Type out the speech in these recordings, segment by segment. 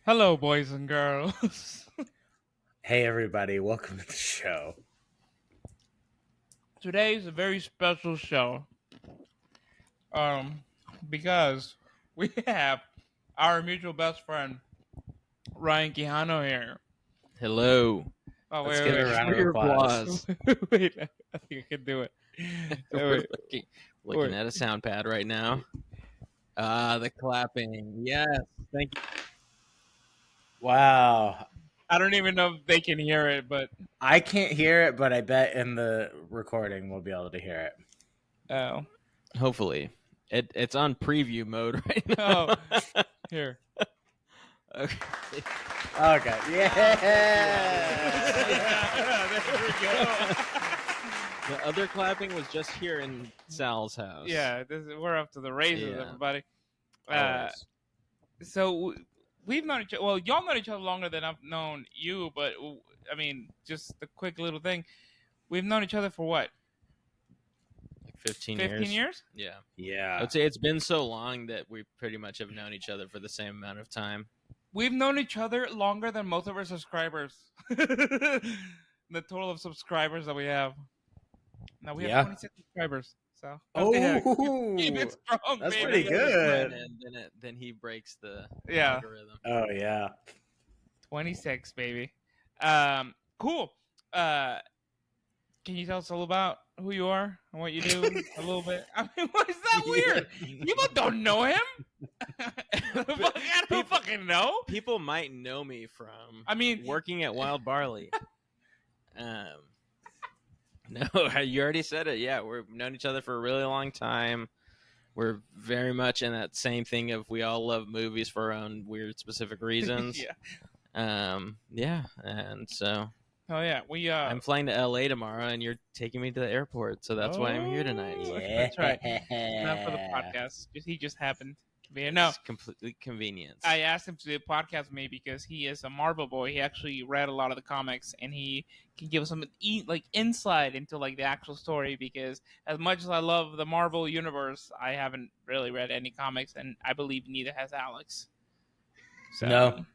Hello, boys and girls. Hey, everybody. Welcome to the show. Today is a very special show. Because we have our mutual best friend, Ryan Quijano here. Hello. Oh, Let's give a round of Your applause. Wait, I think I can do it. We're Wait. looking at a sound pad right now. The clapping. Yes. Thank you. Wow. I don't even know if they can hear it, but I can't hear it, but I bet in the recording we'll be able to hear it. oh, Hopefully. It's on preview mode right now. here. Okay. Okay. Yeah. There we go. The other clapping was just here in Sal's house. Yeah, we're up to the races, Yeah. everybody. Always. So we've known each other. Well, y'all known each other longer than I've known you, but I mean, just a quick little thing. We've known each other for what? Like 15 years? Yeah. I Yeah. would say it's been so long that we pretty much have known each other for the same amount of time. We've known each other longer than most of our subscribers. The total of subscribers that we have. Now we have 26 subscribers. So keep it strong, that's baby. pretty good. And then he breaks the Yeah. algorithm. Oh, yeah. 26, baby. Cool. Can you tell us a little about who you are and what you do a little bit? I mean, why is that weird? People don't know him. I don't fucking know. People might know me from I mean, working at Wild Barley. No, you already said it. Yeah, we've known each other for a really long time. We're very much in that same thing of we all love movies for our own weird specific reasons. Yeah. And so Oh yeah, I'm flying to LA tomorrow, and you're taking me to the airport, so that's why I'm here tonight. Yeah. That's right. Not for the podcast. He just happened to be here. No, It's completely convenience. I asked him to do a podcast with me because he is a Marvel boy. He actually read a lot of the comics, and he can give us some insight into like the actual story. Because as much as I love the Marvel universe, I haven't really read any comics, and I believe neither has Alex. So, No.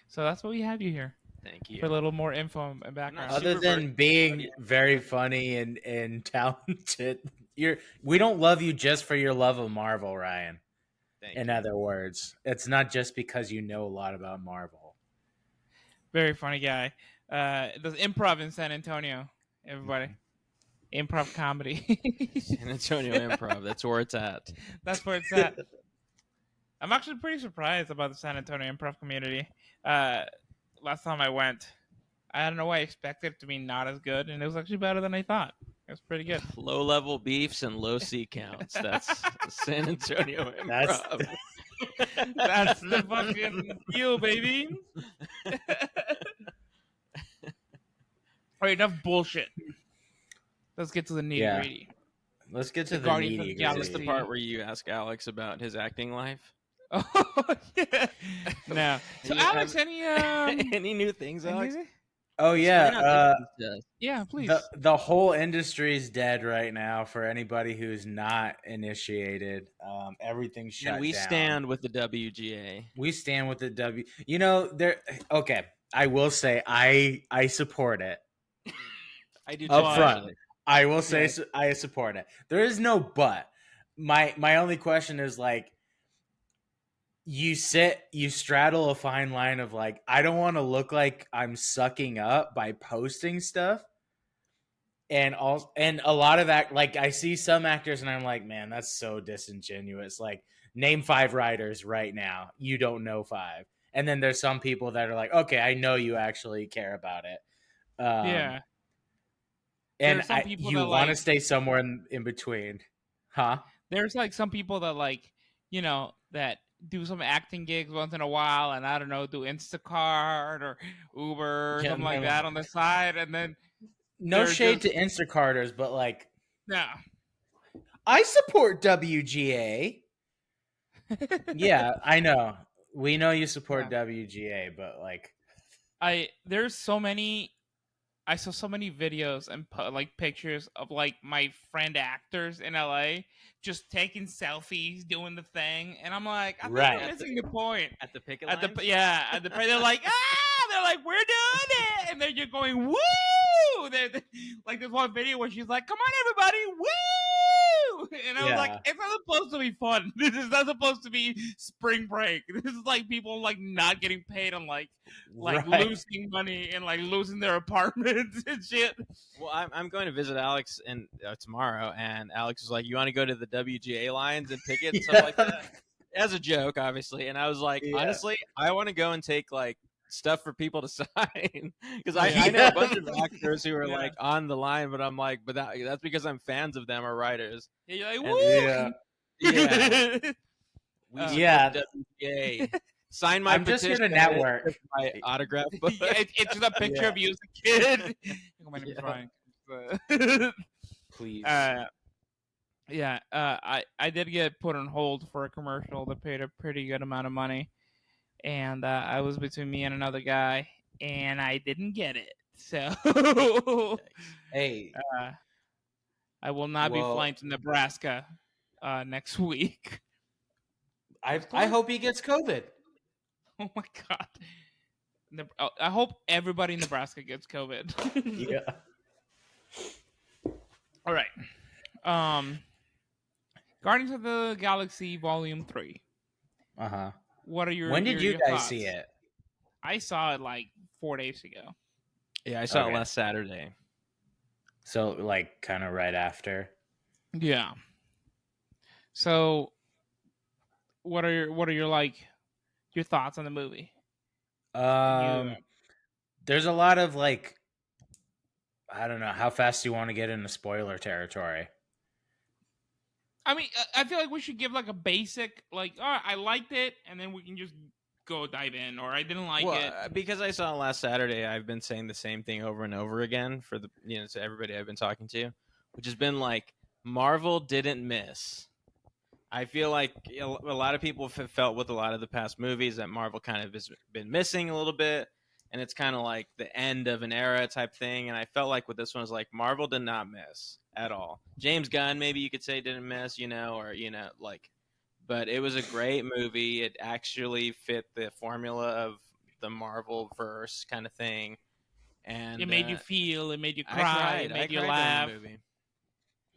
So that's why we have you here. Thank you. For a little more info and background. Other than being very funny and talented, we don't love you just for your love of Marvel, Ryan. In other words, it's not just because you know a lot about Marvel. Very funny guy. Does improv in San Antonio, everybody. Improv comedy. San Antonio Improv. That's where it's at. That's where it's at. I'm actually pretty surprised about the San Antonio improv community. Last time I went, I don't know why I expected it to be not as good, and it was actually better than I thought. It was pretty good. Low level beefs and low C counts. That's San Antonio Improv. That's the fucking deal, baby. All right, enough bullshit. Let's get to the nitty gritty. Let's get to the nitty gritty. Is this the part where you ask Alex about his acting life? Oh yeah. No. So Alex, any new things, Alex? Oh yeah. Yeah, please. The whole industry is dead right now for anybody who's not initiated. Everything's shut down. And we stand with the WGA. We stand with the W. You know, okay. I will say I support it. I do up front. I will say I support it. There is no but. My only question is like, you straddle a fine line of like, I don't want to look like I'm sucking up by posting stuff. And a lot of that, like I see some actors and I'm like, man, that's so disingenuous. Like, name 5 writers right now. You don't know 5. And then there's some people that are like, okay, I know you actually care about it. Yeah. And you want to stay somewhere in between. Huh? There's like some people that like, you know, that do some acting gigs once in a while, and I don't know, do Instacart or Uber or something like that on the side, and then no shade to Instacarters, but like, no, I support WGA. Yeah, I know. We know you support WGA, but like, there's so many I saw so many videos and like pictures of like my friend actors in LA just taking selfies, doing the thing, and I'm like, I think we're Right. missing the point. At the picket At the lines? yeah, at the they're like, they're like, we're doing it, and then you're going, woo! Like this one video where she's like, come on, everybody, woo! And I was like, Yeah. it's not supposed to be fun. This is not supposed to be spring break. This is like people like not getting paid on like Right. losing money and like losing their apartments and shit. Well, I'm going to visit Alex tomorrow, and Alex was like, "You want to go to the WGA lines and picket and stuff like that?" As a joke, obviously. And I was like, Yeah. honestly, I want to go and take like stuff for people to sign because Yeah. I know a bunch of actors who are Yeah. like on the line, but I'm like, but that's because I'm fans of them or writers. Yeah, you're like, And- woo! Yeah, we support Yeah. WGA. Sign my I'm just here petition. to network. My autograph book. Yeah, it's just a picture Yeah. of you as a kid. My name is Yeah. Ryan. Please. I did get put on hold for a commercial that paid a pretty good amount of money, and I was between me and another guy, and I didn't get it. So Hey, I will not be Well- flying to Nebraska next week. I hope he gets COVID. Oh my god! I hope everybody in Nebraska gets COVID. Yeah. All right. Guardians of the Galaxy Volume 3. Uh-huh. What are your When did you your guys thoughts? see it? I saw it like 4 days ago. Yeah, I saw Okay. it last Saturday. So like kind of right after. Yeah. So what are your like your thoughts on the movie? There's a lot of like, I don't know, how fast do you want to get into spoiler territory? I mean, I feel like we should give like a basic like, all right, I liked it, and then we can just go dive in, or I didn't like it. Because I saw it last Saturday, I've been saying the same thing over and over again for the to everybody I've been talking to, which has been like Marvel didn't miss. I feel like a lot of people have felt with a lot of the past movies that Marvel kind of has been missing a little bit, and it's kind of like the end of an era type thing. And I felt like with this one, is like Marvel did not miss at all. James Gunn, maybe you could say, didn't miss, like, but it was a great movie. It actually fit the formula of the Marvel verse kind of thing, and it made you feel, it made you I cry, cried. it I made you cried laugh. during the movie.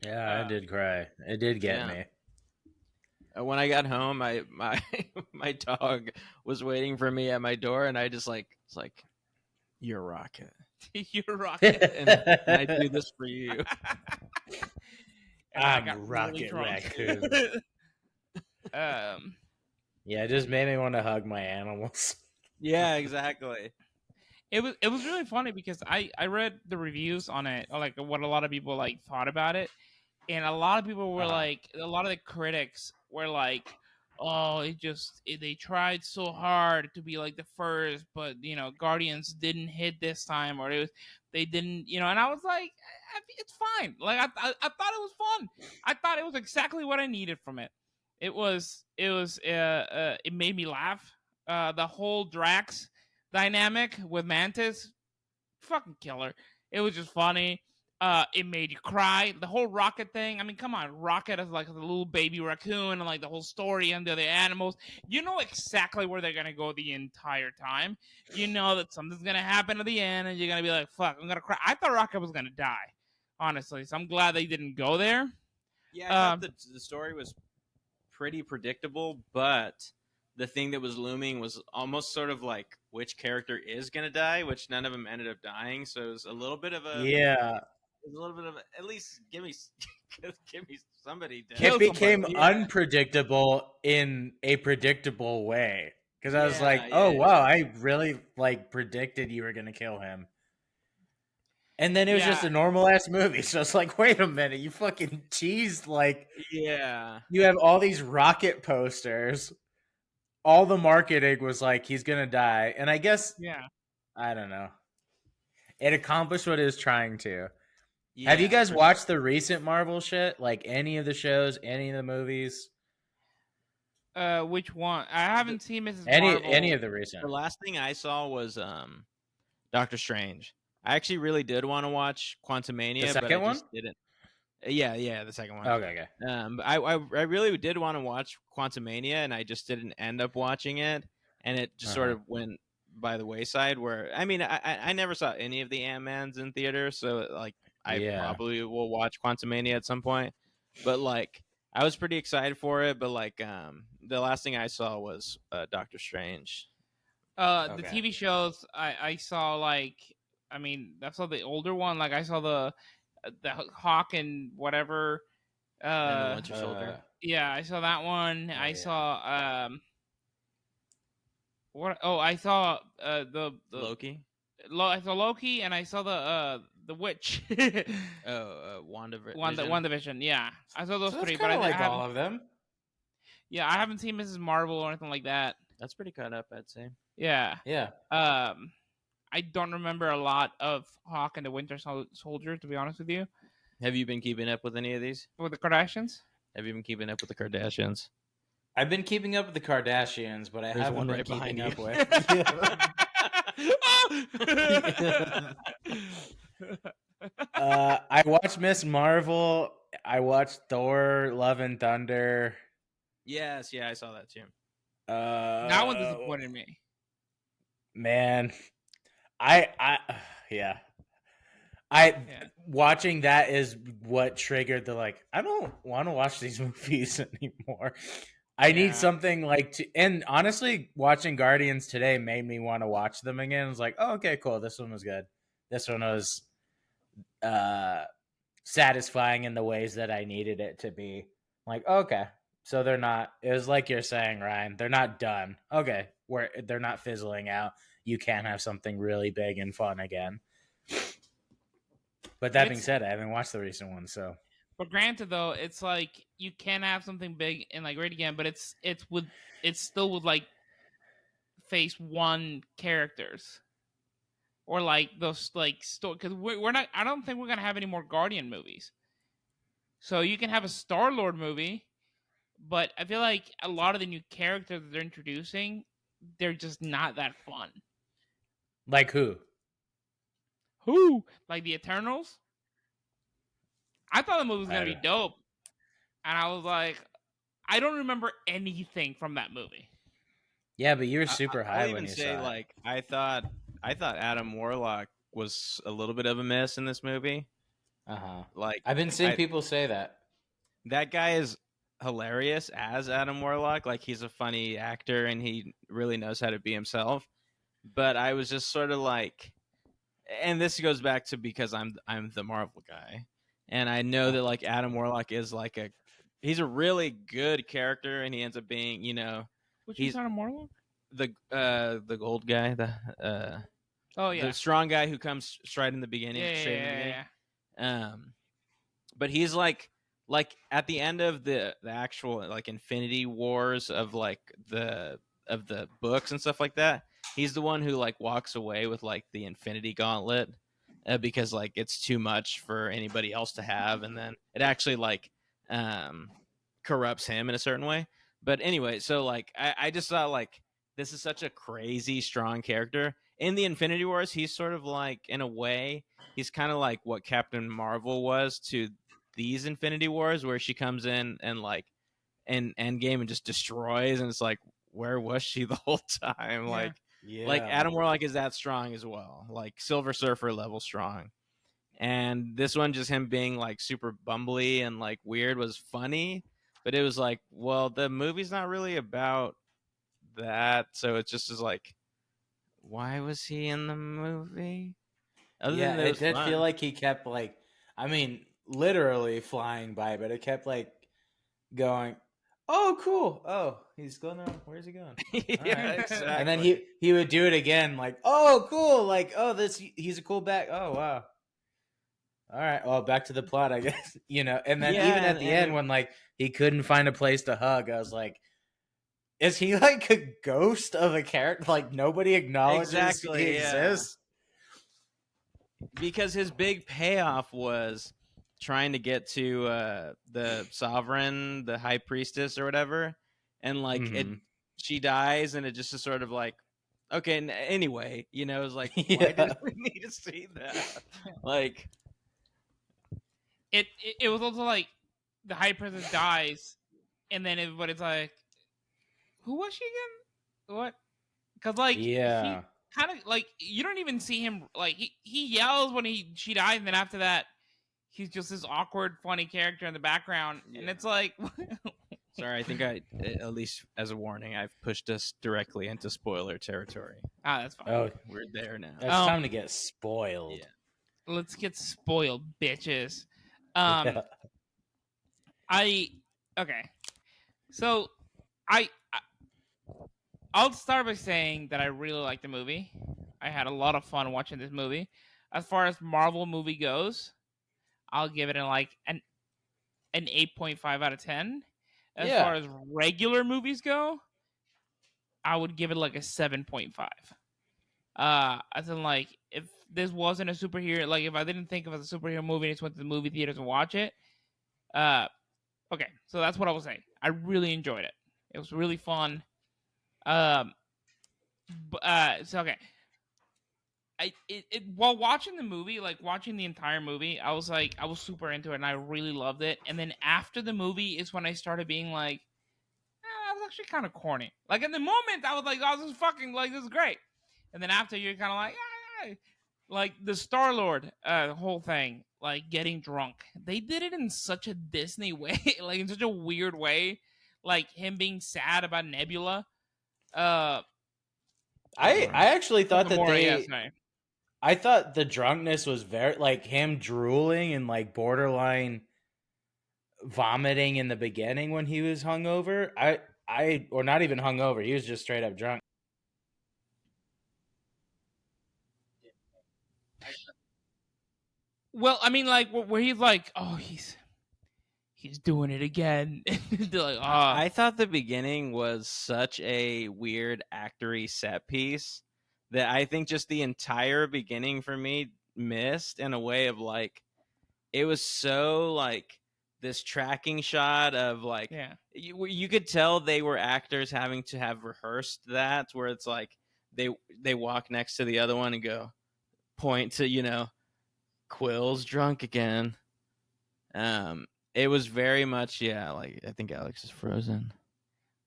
Yeah, I did cry. It did get Yeah. me. When I got home, my my dog was waiting for me at my door, and I just like, it's like, you're a rocket, You're rocking. and I do this for you. And I I'm got really Rocket drunk. Raccoon. Yeah, it just made me want to hug my animals. Yeah, exactly. It was really funny because I read the reviews on it, or like what a lot of people like thought about it, and a lot of people were like, a lot of the critics were like, oh, they tried so hard to be like the first, but Guardians didn't hit this time, or they didn't, and I was like, it's fine. Like I thought it was fun. I thought it was exactly what I needed from it. It made me laugh. The whole Drax dynamic with Mantis, fucking killer. It was just funny. It made you cry. The whole Rocket thing. I mean, come on, Rocket is like a little baby raccoon, and like the whole story and the other animals. You know exactly where they're gonna go the entire time. You know that something's gonna happen at the end, and you're gonna be like, "Fuck, I'm gonna cry." I thought Rocket was gonna die, honestly. So I'm glad they didn't go there. Yeah, I thought the story was pretty predictable, but the thing that was looming was almost sort of like which character is going to die, which none of them ended up dying. So it was a little bit of a at least give me somebody dead. It became somebody. unpredictable in a predictable way. Because I was like, oh, yeah. wow, I really like predicted you were going to kill him. And then it was just a normal ass movie. So it's like, wait a minute, you fucking teased, like, Yeah. you have all these Rocket posters. All the marketing was like, he's going to die. And I guess, I don't know. It accomplished what it was trying to. Yeah, have you guys watched the recent Marvel shit? Like any of the shows, any of the movies? Which one? I haven't seen Mrs. Marvel. Any of the recent. The last thing I saw was Doctor Strange. I actually really did want to watch The Quantumania, but I second one? just didn't. Yeah, the second one. Okay. I really did want to watch Quantumania, and I just didn't end up watching it, and it just sort of went by the wayside. Where I mean, I never saw any of the Ant-Mans in theater, so like I probably will watch Quantumania at some point. But like I was pretty excited for it, but like the last thing I saw was Doctor Strange. The TV shows I saw, like, I mean, I saw the older one. Like I saw the Hawk and whatever. And the Winter Soldier. Yeah, I saw that one. I yeah. saw what? Oh, I saw the Loki. I saw Loki, and I saw the witch. WandaVision. WandaVision. Yeah, I saw those So three, that's but kind I of like haven't. all of them. Yeah, I haven't seen Mrs. Marvel or anything like that. That's pretty caught up, I'd say. Yeah. Yeah. I don't remember a lot of Hawk and the Winter Soldier, to be honest with you. Have you been keeping up with any of these? With the Kardashians? Have you been keeping up with the Kardashians? I've been keeping up with the Kardashians, but I There's haven't one been right keeping behind up with. I watched Miss Marvel. I watched Thor: Love and Thunder. Yes, yeah, I saw that too. That one disappointed me. Man, yeah. Watching that is what triggered the like. I don't want to watch these movies anymore. I need something like to. And honestly, watching Guardians today made me want to watch them again. It's like, oh, okay, cool. This one was good. This one was satisfying in the ways that I needed it to be. Like, okay, so they're not. It was like you're saying, Ryan. They're not done. Okay, where they're not fizzling out. You can have something really big and fun again. But that being said, I haven't watched the recent one, so. But granted, though, it's like you can have something big and like great again, but it's still with like phase one characters, or like those like because we're not. I don't think we're gonna have any more Guardian movies. So you can have a Star-Lord movie, but I feel like a lot of the new characters that they're introducing, they're just not that fun. Like who? Who? Like the Eternals? I thought the movie was gonna be dope, and I was like, I don't remember anything from that movie. Yeah, but you were super high I'll when even you say, saw like, I thought Adam Warlock was a little bit of a miss in this movie. Like, I've been seeing people say that. That guy is hilarious as Adam Warlock. Like, he's a funny actor and he really knows how to be himself. But I was just sort of like, and this goes back to because I'm the Marvel guy, and I know that like Adam Warlock is like he's a really good character, and he ends up being, you know, Which is Adam Warlock? The old guy, the strong guy who comes straight in the beginning. But he's like at the end of the actual like Infinity Wars of like the books and stuff like that, he's the one who like walks away with like the Infinity Gauntlet because like it's too much for anybody else to have, and then it actually like corrupts him in a certain way. But anyway, so like I just thought like this is such a crazy strong character. In the Infinity Wars, he's sort of like, in a way, he's kind of like what Captain Marvel was to these Infinity Wars, where she comes in and like in Endgame and just destroys, and it's like, where was she the whole time? Like Adam Warlock is that strong as well, like Silver Surfer level strong. And this one, just him being like super bumbly and like weird, was funny, but it was like, well, the movie's not really about that, so it just is like, why was he in the movie? It did feel like he kept like, I mean, literally flying by, but it kept like going, oh, cool. Oh, he's going to, where's he going? Exactly. And then he would do it again, like, oh, cool. Like, oh, he's a cool back. Oh, wow. All right. Well, back to the plot, I guess, you know. And then even at the end, when like he couldn't find a place to hug, I was like, is he like a ghost of a character? Like nobody acknowledges he exists? Because his big payoff was trying to get to the Sovereign, the High Priestess or whatever, and like she dies, and it just is sort of like, Okay, anyway, it's like, why Yeah. did we need to see that? Like, it was also like the High Priestess dies, and then everybody's like, "Who was she again? What?" Because like he Yeah. kind of like you don't even see him like he yells when she dies, and then after that he's just this awkward, funny character in the background, and it's like, sorry, I think at least as a warning, I've pushed us directly into spoiler territory. that's fine. Oh, We're there now. it's time to get spoiled. Yeah. Let's get spoiled, bitches. Yeah. Okay. So I I'll start by saying that I really like the movie. I had a lot of fun watching this movie. As far as Marvel movie goes, I'll give it an 8.5 out of 10. As Yeah. far as regular movies go, I would give it like a 7.5. As in like if this wasn't a superhero, like if I didn't think of it as a superhero movie and just went to the movie theater to watch it, okay, so that's what I was saying. I really enjoyed it. It was really fun. So okay. While watching the movie, like watching the entire movie, I was super into it and I really loved it. And then after the movie is when I started being like, that was actually kind of corny. Like in the moment, I was like, oh, this is fucking like this is great. And then after you're kind of like, like the Star-Lord whole thing, like getting drunk. They did it in such a Disney way, like in such a weird way, like him being sad about Nebula. I actually thought that I thought the drunkenness was very like him drooling and like borderline vomiting in the beginning when he was hungover. Or not even hungover. He was just straight up drunk. Well, I mean, like where he's like, oh, he's doing it again. Like, I thought the beginning was such a weird actory set piece that I think just the entire beginning for me missed in a way of like it was so like this tracking shot of like you could tell they were actors having to have rehearsed that where it's like they walk next to the other one and go point to Quill's drunk again. It was very much like I think Alex is frozen.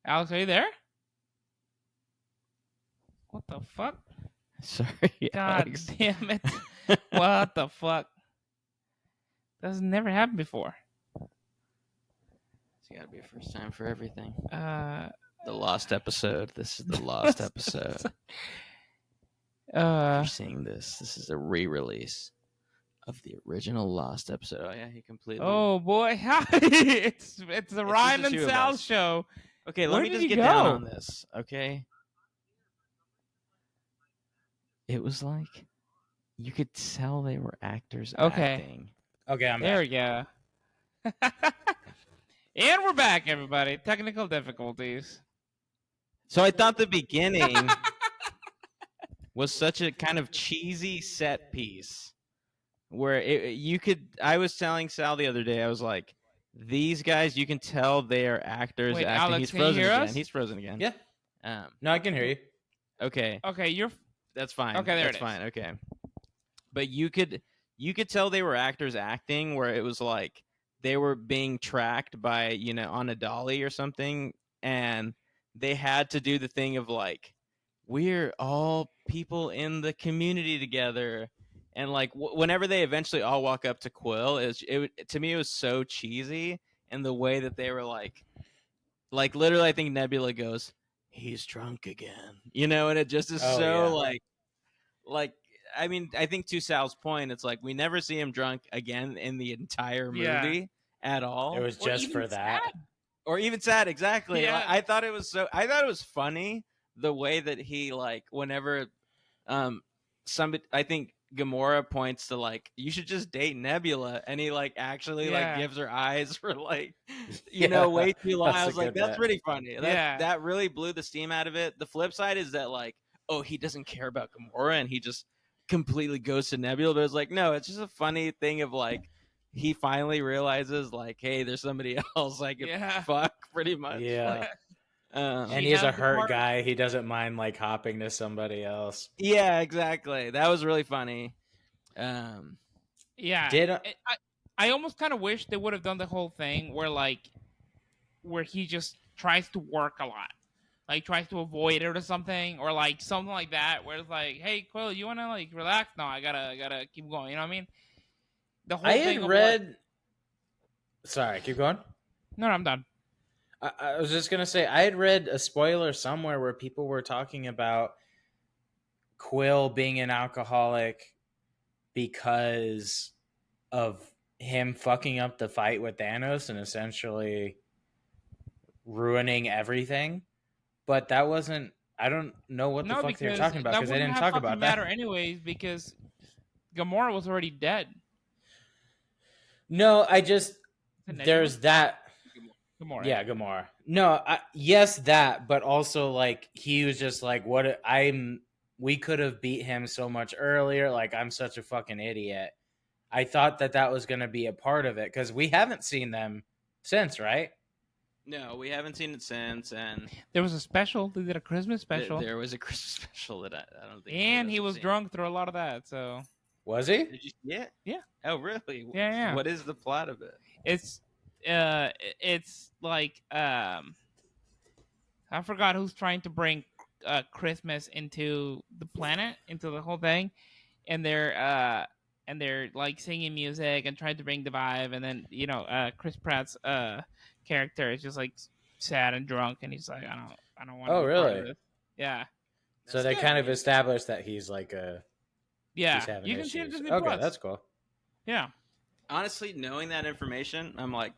Alex, are you there? What the fuck? Sorry, God Alex. damn it! What the fuck? That's never happened before. It's got to be a first time for everything. The lost episode. This is the lost episode. You're seeing this. This is a re-release of the original lost episode. Oh yeah, he completely. Oh boy, it's the Ryan and Sal show. Okay, let me just get down on this. Okay. It was like you could tell they were actors acting. Okay, I'm there. back. We go. And we're back, everybody. Technical difficulties. So I thought the beginning was such a kind of cheesy set piece where I was telling Sal the other day, I was like, these guys, you can tell they are actors acting. Alex, he's frozen again. Us? He's frozen again. Yeah. No, I can hear you. Okay. Okay, that's fine. Okay, there that's fine. Okay. But you could tell they were actors acting where it was like they were being tracked by, on a dolly or something, and they had to do the thing of like, we're all people in the community together. And like whenever they eventually all walk up to Quill, to me it was so cheesy, and the way that they were like literally, I think Nebula goes, "He's drunk again," and it just is like I mean, I think to Sal's point, it's like we never see him drunk again in the entire movie at all. It was just for that, or even sad. Exactly. Yeah. Like, I thought it was funny the way that he like whenever somebody, I think Gamora points to like, you should just date Nebula, and he like actually like gives her eyes for like way too long. I was like, that's pretty funny. That really blew the steam out of it. The flip side is that like, oh, he doesn't care about Gamora and he just completely goes to Nebula. But it's like, no, it's just a funny thing of like, he finally realizes like, hey, there's somebody else I can fuck, pretty much. Yeah. Like, And She he's a has the hurt part. guy. He doesn't mind like hopping to somebody else. Yeah, exactly. That was really funny. Um, Yeah, Did I almost kind of wish they would have done the whole thing where he just tries to work a lot, like tries to avoid it or something, or like something like that, where it's like, hey, Quill, you wanna like relax? No, I gotta keep going. You know what I mean? The I whole had thing of like, read. Sorry, keep going. no, I'm done. I was just gonna say I had read a spoiler somewhere where people were talking about Quill being an alcoholic because of him fucking up the fight with Thanos and essentially ruining everything. But that wasn't. I don't know what the No, fuck they were because talking about that because they wouldn't didn't have talk fucking about matter that. anyways, because Gamora was already dead. No, I just Is it Nebula? there's that. Gamora, Yeah, yeah. Gamora. No, yes, that, but also like he was just like, what? We could have beat him so much earlier. Like I'm such a fucking idiot. I thought that was going to be a part of it because we haven't seen them since, right? no, we haven't seen it since, and There was a special. They did a Christmas special, there was a Christmas special that I don't think. and he was drunk through a lot of that. So Was he? Did you see it? Yeah. Oh, really? Yeah. What is the plot of it? It's like I forgot who's trying to bring Christmas into the planet, into the whole thing, and they're like singing music and trying to bring the vibe, and then Chris Pratt's character is just like sad and drunk, and he's like, I don't want to Oh, be part really? of this. Yeah. So they kind of established that he's like Yeah, he's having you can see it issues. Disney Okay, Plus. that's cool. Yeah. Honestly, knowing that information, I'm like,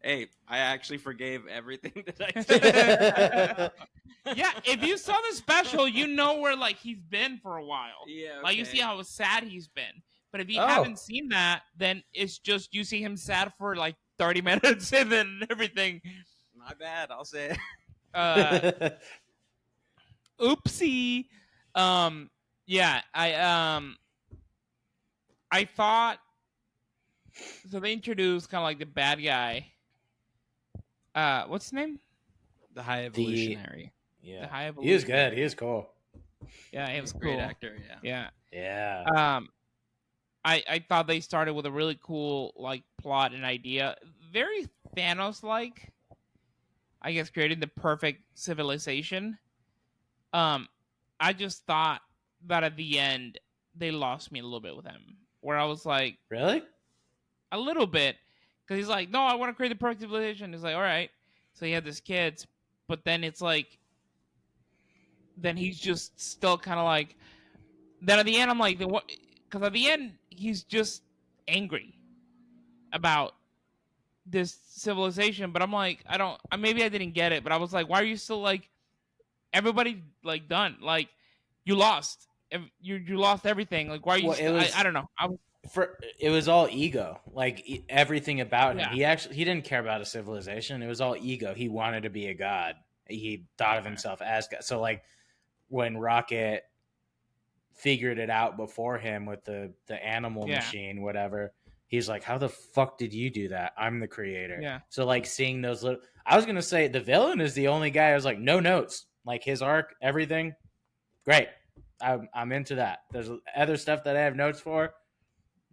hey, I actually forgave everything that I did. Yeah, if you saw the special, you know where like he's been for a while. Yeah, okay. Like you see how sad he's been. But if you haven't seen that, then it's just you see him sad for like 30 minutes and then everything. My bad, I'll say it. Oopsie. Yeah, I thought so they introduced kind of like the bad guy. What's his name? The High Evolutionary. Yeah. The High Evolutionary. He was good. He was cool. Yeah, he was cool. Great actor, yeah. Yeah. I thought they started with a really cool like plot and idea, very Thanos like. I guess creating the perfect civilization. I just thought that at the end they lost me a little bit with him, where I was like, really, a little bit, because he's like, no, I want to create the perfect civilization. He's like, all right, so he had this kids, but then it's like, then he's just still kind of like. Then at the end, I'm like, what? Because at the end, he's just angry about this civilization. But I'm like, maybe I didn't get it. But I was like, why are you still like, everybody like done? Like, you lost. You lost everything. Like, why are you? I don't know. It was all ego. Like everything about him. Yeah. He didn't care about a civilization. It was all ego. He wanted to be a god. He thought of himself as God. So like when Rocket figured it out before him with the animal machine, whatever, he's like, how the fuck did you do that? I'm the creator. Yeah. So like seeing those little, I was gonna say the villain is the only guy I was like, no notes. Like his arc, everything, great. I'm into that. There's other stuff that I have notes for.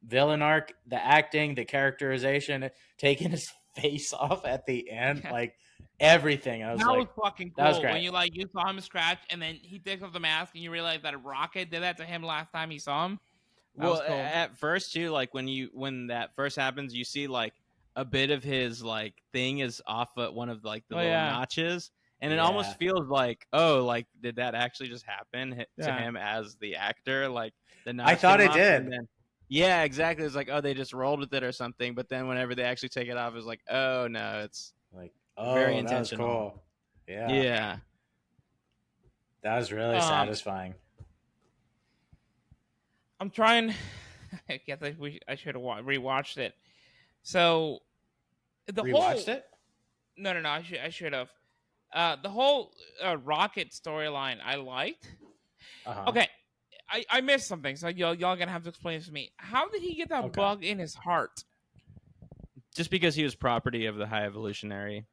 Villain arc, the acting, the characterization, taking his face off at the end, like everything. I was that like, was fucking cool. That was great. When you saw him scratch, and then he takes off the mask, and you realize that Rocket did that to him last time he saw him. Well, cool. At first too, like when that first happens, you see like a bit of his like thing is off at one of like the little notches, and it almost feels like, oh, like did that actually just happen to him as the actor? Like the notch. I thought it did. Yeah, exactly. It's like, oh, they just rolled with it or something. But then whenever they actually take it off, it's like, oh no, it's like very intentional. That was cool. Yeah, yeah, that was really satisfying. I'm trying. I guess I should have rewatched it. So the rewatched it? No. I should have. The whole Rocket storyline I liked. Okay. I missed something, so y'all gonna have to explain this to me. How did he get that bug in his heart? Just because he was property of the High Evolutionary.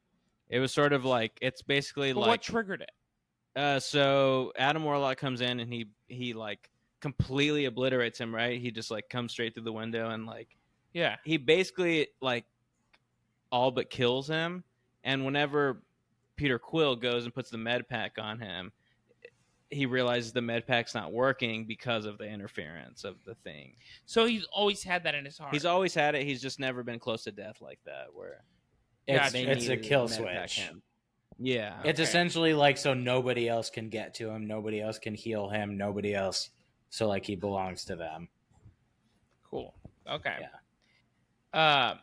It was sort of like it's basically But like what triggered it? so Adam Warlock comes in and he like completely obliterates him, right? He just like comes straight through the window and like Yeah. he basically like all but kills him. And whenever Peter Quill goes and puts the med pack on him, he realizes the med pack's not working because of the interference of the thing. So he's always had that in his heart. He's always had it. He's just never been close to death like that, where Gotcha. It's a needed kill med pack switch. him. Yeah. It's Okay. essentially like so nobody else can get to him, nobody else can heal him, nobody else. So like he belongs to them. Cool. Okay. Yeah.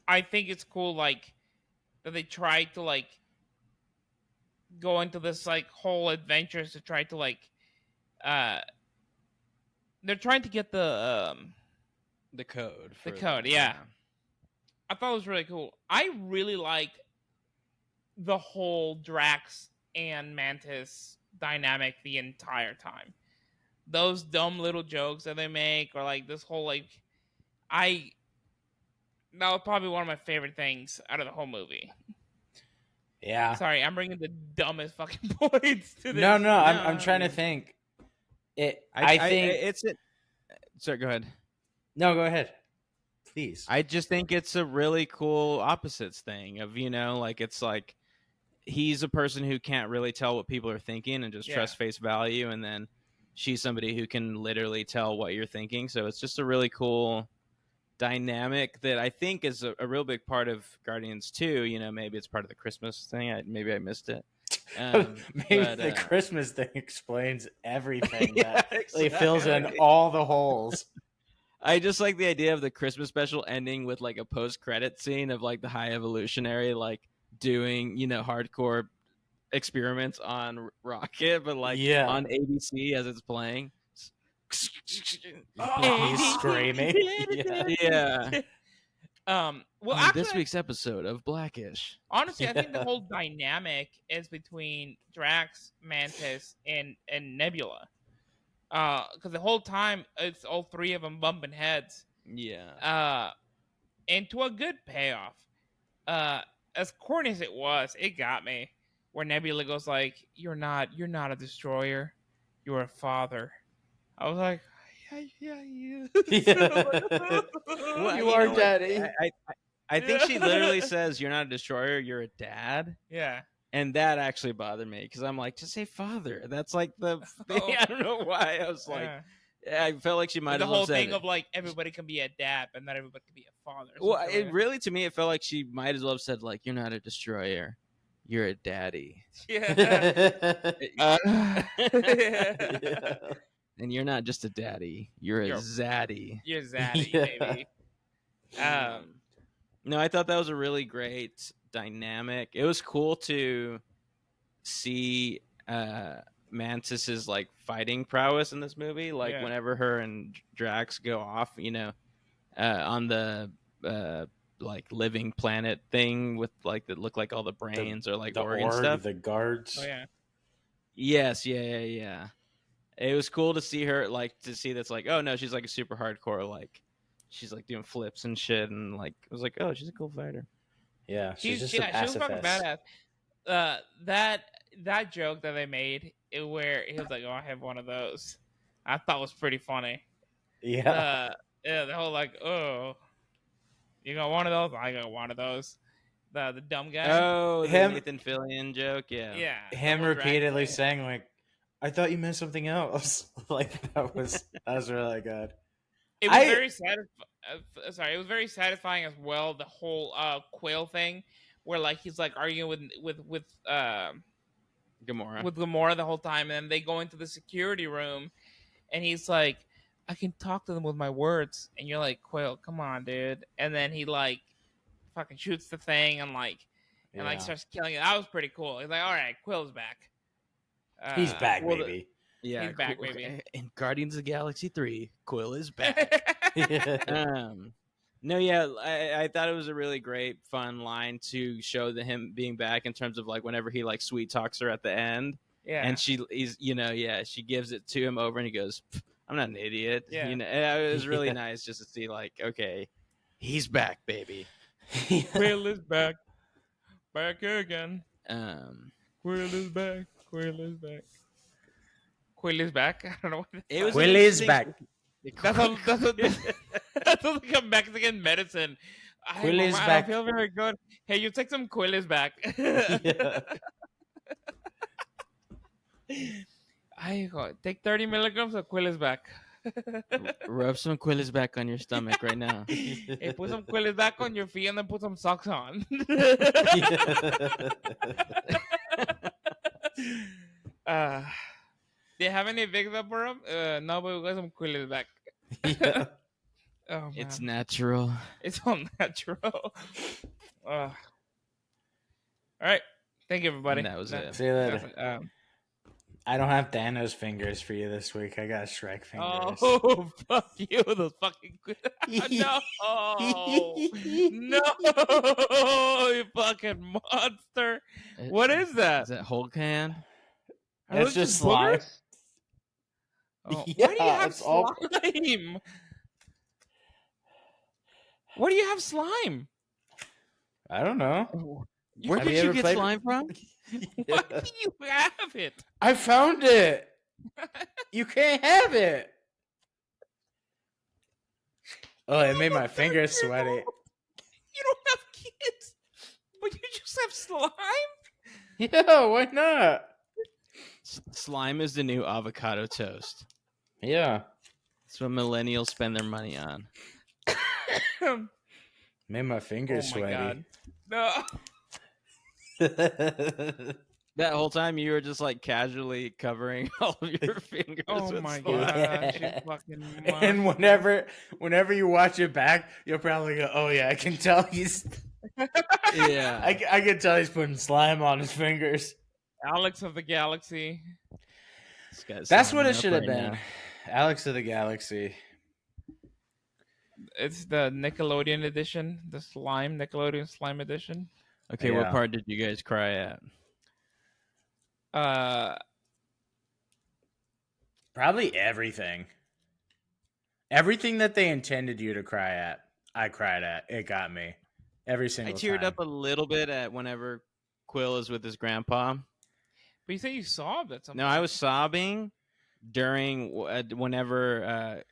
I think it's cool, like that they tried to like go into this like whole adventures to try to like, they're trying to get the code. The code, yeah. I thought it was really cool. I really liked the whole Drax and Mantis dynamic the entire time. Those dumb little jokes that they make, or like this whole like, that was probably one of my favorite things out of the whole movie. Yeah. Sorry, I'm bringing the dumbest fucking points to this. No, I'm trying to think. I think it's it. Sorry, go ahead. No, go ahead. Please. I just think it's a really cool opposites thing of, like it's like he's a person who can't really tell what people are thinking and just trust face value, and then she's somebody who can literally tell what you're thinking. So it's just a really cool dynamic that I think is a real big part of Guardians 2. Maybe it's part of the Christmas thing. Maybe I missed it. The Christmas thing explains everything. Yeah, It fills in all the holes. I just like the idea of the Christmas special ending with like a post-credit scene of like the High Evolutionary like doing hardcore experiments on Rocket, but like on ABC as it's playing. He's screaming. Yeah. Well, actually, actually, this week's episode of Blackish. Honestly, I think the whole dynamic is between Drax, Mantis, and Nebula. Because the whole time it's all three of them bumping heads. Yeah. And to a good payoff. As corny as it was, it got me. Where Nebula goes like, "You're not a destroyer. You're a father." I was like, yeah. Well, you are daddy. I think she literally says, "You're not a destroyer. You're a dad." Yeah. And that actually bothered me because I'm like, just say father. That's like the thing. I don't know why. I was like, I felt like she might have the whole said thing it. of like everybody can be a dad, but not everybody can be a father. Well, it really, to me, it felt like she might as well have said like, "You're not a destroyer. You're a daddy." Yeah. And you're not just a daddy. You're a zaddy. You're zaddy, baby. No, I thought that was a really great dynamic. It was cool to see Mantis's like fighting prowess in this movie. Like whenever her and Drax go off, on the like living planet thing with like that look like all the brains or like organ stuff. The guards. Oh yeah. Yes, yeah. It was cool to see her that's like, oh no, she's like a super hardcore, like she's like doing flips and shit, and like I was like, oh, she's a cool fighter. Yeah, she's just a pacifist. She was fucking badass. That joke that they made where he was like, "Oh, I have one of those," I thought was pretty funny. Yeah. The whole like, "Oh, you got one of those? I got one of those." The dumb guy. Oh, the Nathan Fillion joke. Yeah. Him repeatedly saying like, "I thought you meant something else." Like that was really good. It was very satisfying. It was very satisfying as well. The whole Quill thing, where like he's like arguing with Gamora the whole time, and then they go into the security room, and he's like, "I can talk to them with my words," and you're like, "Quill, come on, dude!" And then he like fucking shoots the thing and starts killing it. That was pretty cool. He's like, "All right, Quill's back." He's back, baby. Yeah, he's back, baby. In Guardians of the Galaxy 3, Quill is back. No, yeah, I thought it was a really great, fun line to show him being back in terms of like whenever he like sweet talks her at the end. Yeah, and she gives it to him over, and he goes, "I'm not an idiot." Yeah, it was really nice just to see like, okay, he's back, baby. Quill is back. Back again. Um, Quill is back. Quill is back. Quill is back. I don't know what it was Quill an is interesting. back. that sounds like a Mexican medicine. Quill is I don't back. feel very good. Hey, you take some Quill is back. Yeah. Take 30 milligrams of Quill is back. Rub some Quillis back on your stomach right now. Hey, put some Quill is back on your feet and then put some socks on. Do you have any Vicks for him? No, but we got some Quill is back. Yeah. Oh man, It's natural. it's all natural. All right, thank you, everybody. And that was it. See you later. That's- I don't have Thanos fingers for you this week. I got Shrek fingers. Oh, fuck you, those fucking no, no, you fucking monster! What is that? Is that Hulk hand? Are That's those just slime. boogers? Oh, Yeah, why do you have it's all- slime? Why do you have slime? I don't know. Where Have did you you ever get played- slime from? Why do you have it? I found it. You can't have it. Oh, it made my fingers sweaty. You don't have kids, but you just have slime? Yeah, why not? Slime is the new avocado toast. Yeah. That's what millennials spend their money on. Made my Oh fingers my sweaty. god. No. That whole time you were just like casually covering all of your fingers. Oh with my slime. god. Yeah. You fucking And monster. whenever you watch it back, you'll probably go, "Oh yeah, I can tell he's." Yeah. I can tell he's putting slime on his fingers. Alex of the Galaxy. This guy's That's what sliming it up should have right been. now. Alex of the Galaxy. It's the Nickelodeon edition, the slime Nickelodeon slime edition. Okay, what Yeah. part did you guys cry at? Probably everything. Everything that they intended you to cry at, I cried at. It got me. Every I single teared time. up a little bit at whenever Quill is with his grandpa. But you say you sobbed at some No, I was sobbing during whenever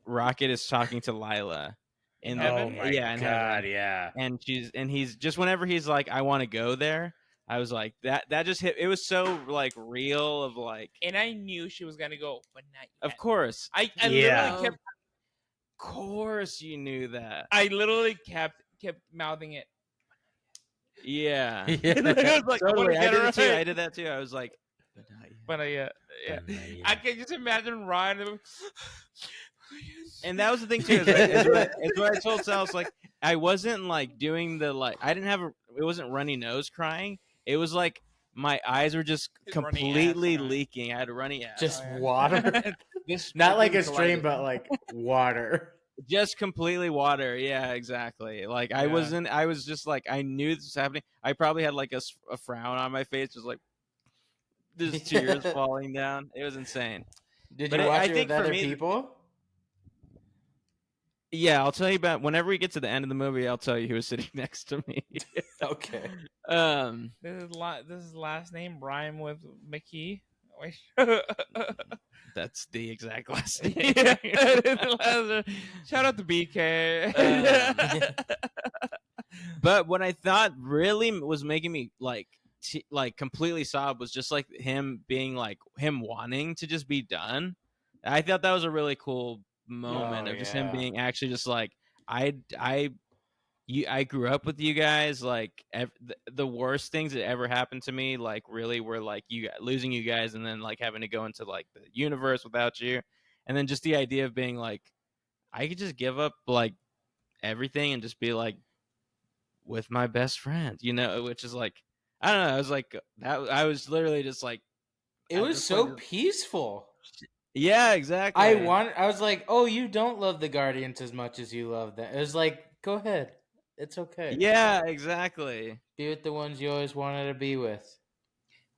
Rocket is talking to Lila. In the- heaven? Oh my yeah, in god, heaven. yeah. And he's just whenever he's like, I want to go there. I was like, that just hit. It was so like real of like, And I knew she was gonna go, but not yet. of course, I Yeah. literally kept of course you knew that. I literally kept mouthing it. Yeah, I was like, I totally. want to I get did her it too. right. I did that too. I was like, but not yet. But I can just imagine Ryan. And that was the thing too. Is what I told Sal. It's like I wasn't like doing the like. I didn't have a. It wasn't runny nose crying. It was like my eyes were just His runny ass completely crying. leaking. I had runny ass. Just Oh, yeah. water. This Not like a freaking stream, collided. but like water. Just completely water. Yeah, exactly. Like I Yeah. wasn't. I was just like I knew this was happening. I probably had like a frown on my face, just like just tears falling down. It was insane. Did But you watch I it with think for other me- people? Yeah, I'll tell you about whenever we get to the end of the movie. I'll tell you who was sitting next to me. Okay. This is last name rhyme with McKee. Wait. That's the exact last name. Yeah, it is the last name. Shout out to BK. But what I thought really was making me like completely sob was just like him being like him wanting to just be done. I thought that was a really cool moment Oh, of just yeah. him being actually just like I grew up with you guys. Like the worst things that ever happened to me, like really were like losing you guys, and then like having to go into like the universe without you, and then just the idea of being like I could just give up like everything and just be like with my best friend, which is like I don't know. I was like that. I was literally just like It at was this so point, peaceful. yeah, exactly. I was like, oh, you don't love the Guardians as much as you love them. It was like, go ahead. It's okay. Yeah, exactly. Be with the ones you always wanted to be with.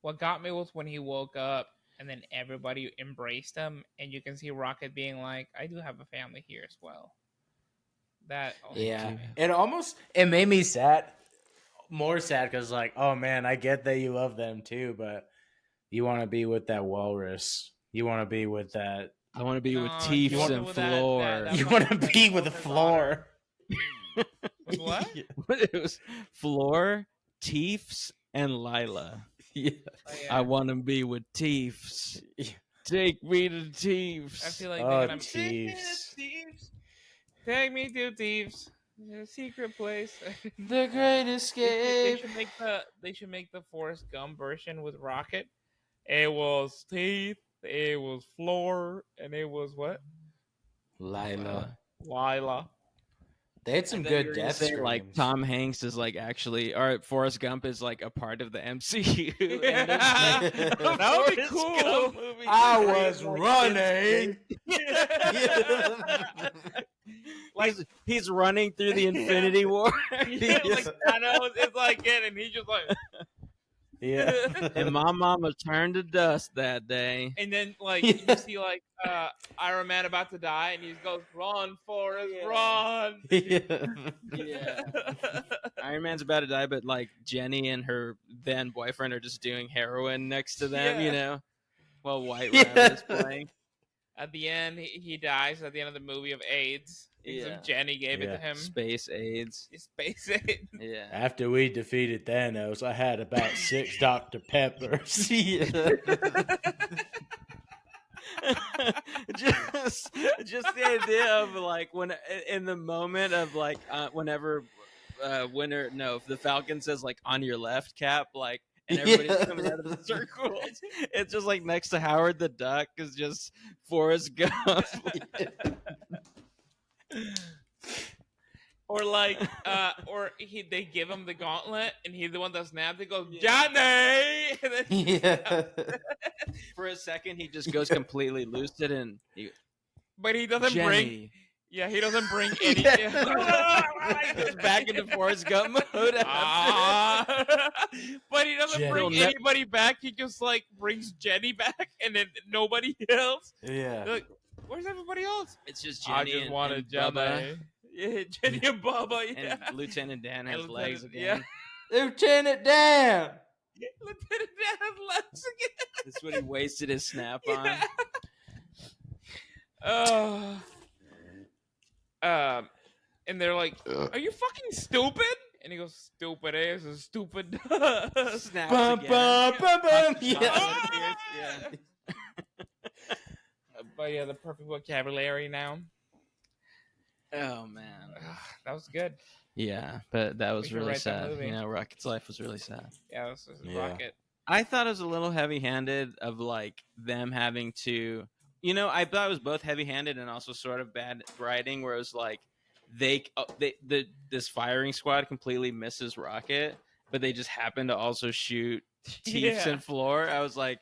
What got me was when he woke up and then everybody embraced him, and you can see Rocket being like, "I do have a family here as well." That Yeah, dude. it made me sad, more sad because like, oh man, I get that you love them too, but you want to be with that walrus. You want to be with that. I want to be with no, he Teefs wasn't and with Floor. that You want to fucking that be with the smoker's daughter. floor. With what? It was Floor, Teefs, and Lila. Yeah. Oh, I yeah. want to be with Teefs. Yeah. Take me to Teefs. I feel like Oh, they're gonna Teefs. Thieves. Take me to Thieves. A secret place. The Great They Escape. should make the Forrest Gump version with Rocket. It was teeth, it was floor, and it was what? Lila. Lila. They had some I thought you good were gonna death say, screams. like Tom Hanks is like actually, or Forrest Gump is like a part of the MCU. And there's That a would be Forrest cool. Gump movie I where was he's, like, running. he's running through the Infinity War. Yeah, like Thanos is like it, and he's just like, Yeah. And my mama turned to dust that day. and then like Yeah. you see like Iron Man about to die, and he goes, "Run, Forrest, Yeah. run!" Yeah. Iron Man's about to die, but like Jenny and her then boyfriend are just doing heroin next to them, you Yeah. know, while White Yeah. Rabbit is playing. At the end, he dies at the end of the movie of AIDS because Yeah. of Jenny gave it Yeah. to him. Space AIDS. Space AIDS. Yeah. After we defeated Thanos, I had about 6 Dr. Peppers. just the idea of like when in the moment of like whenever if the Falcon says like on your left, Cap, like, and everybody's coming out of the circle, it's just like next to Howard the Duck is just Forrest Gump. Or like, they give him the gauntlet, and he's the one that snaps. It goes, Johnny. And then Yeah. For a second, he just goes completely lucid and but he doesn't bring. Jenny. Yeah, he doesn't bring any. He goes back into Forrest Gump mode. But he doesn't Jenny. bring anybody back. He just like brings Jenny back, and then nobody else. Yeah. They're like, where's everybody else? It's just I Jenny just and, wanted and Jenny. Bubba. Yeah, Jenny and Bubba. Yeah. And Lieutenant Dan has And legs Lieutenant- again. Lieutenant Dan. Lieutenant Dan has legs again. That's what he wasted his snap on. Oh. And they're like, "Are you fucking stupid?" And he goes, "Stupid ass is stupid." Snaps Bum, again. bum, bum, bum. Yeah. Yeah. But yeah, the perfect vocabulary now. Oh man. That was good. Yeah, but that was should really write that sad. movie. You know, Rocket's life was really sad. Yeah, this is Yeah. Rocket. I thought it was a little heavy-handed of like them having to, you know, I thought it was both heavy-handed and also sort of bad writing, where it was like this firing squad completely misses Rocket, but they just happen to also shoot Teefs Yeah. and Floor. I was like,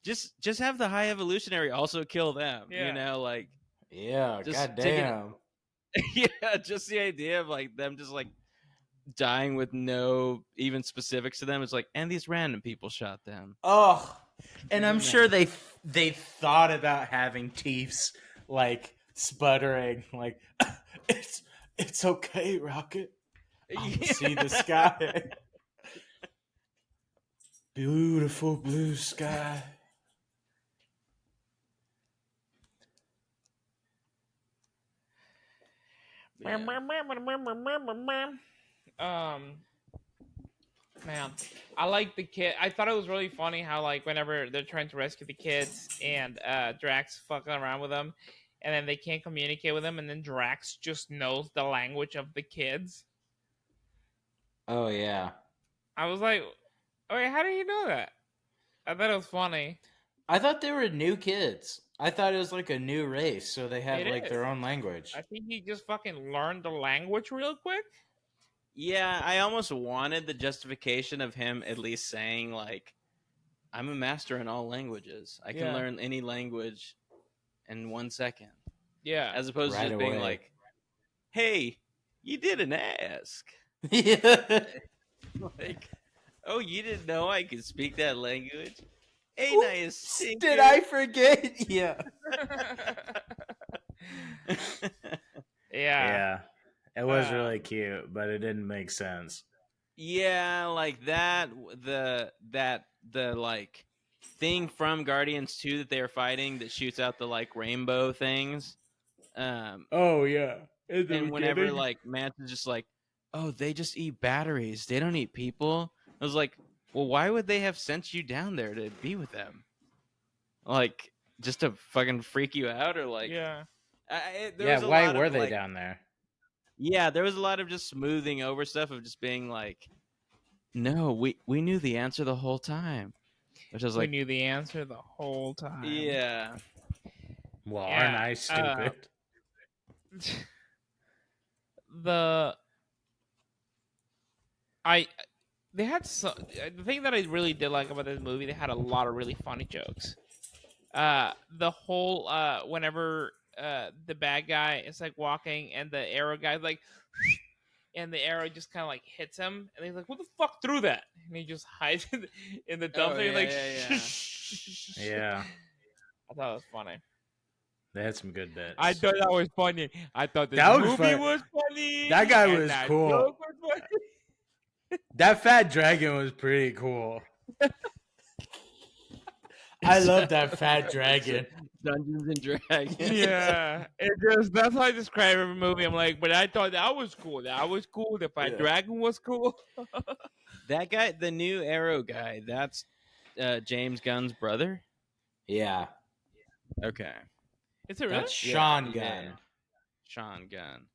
just have the High Evolutionary also kill them. Yeah. You know, like Yeah. Just Goddamn. yeah, just the idea of like them just like dying with no even specifics to them. It's like, and these random people shot them. Oh, and I'm Yeah. sure they thought about having Teefs like sputtering, like it's okay, Rocket. I can see the sky. Beautiful blue sky. Yeah. Man, I like the kid. I thought it was really funny how like whenever they're trying to rescue the kids and Drax fucking around with them, and then they can't communicate with them, and then Drax just knows the language of the kids. Oh yeah. I was like, "Oh wait, how did he know that?" I thought it was funny. I thought they were new kids. I thought it was like a new race, so they had It like is. their own language. I think he just fucking learned the language real quick. Yeah, I almost wanted the justification of him at least saying like, I'm a master in all languages. I can Yeah. learn any language in 1 second. Yeah. As opposed Right to just being away. like, hey, you didn't ask. Yeah. Like, oh, you didn't know I could speak that language? Hey, Oops, nice. did I forget? Yeah. Yeah. It was really cute, but it didn't make sense. Yeah, like that. The like thing from Guardians 2 that they were fighting that shoots out the like rainbow things. Oh yeah, in the And whenever beginning. like Manson's just like, oh, they just eat batteries. They don't eat people. I was like, well, why would they have sent you down there to be with them? Like, just to fucking freak you out, or like, Yeah. There Yeah, was a why lot were of they like, down there? yeah, there was a lot of just smoothing over stuff of just being like, no, we knew the answer the whole time, which was We like, knew the answer the whole time. yeah, Well, aren't Yeah. I stupid? The I they had the thing that I really did like about this movie, they had a lot of really funny jokes. The whole whenever the bad guy is like walking and the arrow guy's like and the arrow just kind of like hits him and he's like, what the fuck threw that? And he just hides in the Oh, dumpster. yeah, Like Yeah, I thought it was funny. they had some good bits. I thought that was funny. I thought this That was movie fun. was funny. That guy and was that cool. joke was funny. That fat dragon was pretty cool. I love that fat dragon. Dungeons and Dragons. Yeah, that's how I describe every movie. I'm like, but I thought that was cool. That was cool. The Fat Dragon was cool. That guy, the new Arrow guy, that's James Gunn's brother. Yeah, Okay, Is it really? that's Sean Gunn. Yeah. Sean Gunn.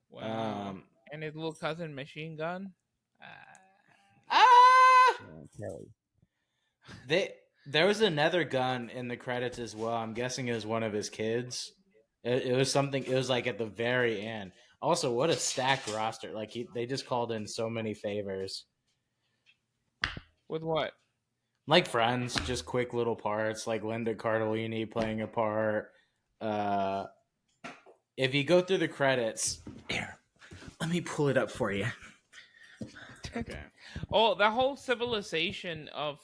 Wow. And his little cousin, Machine Gun. There was another gun in the credits as well. I'm guessing it was one of his kids. It was something. It was like at the very end. Also, what a stacked roster! Like they just called in so many favors. With what? Like Friends, just quick little parts. Like Linda Cardellini playing a part. If you go through the credits, here, let me pull it up for you. Okay. Oh, that whole civilization of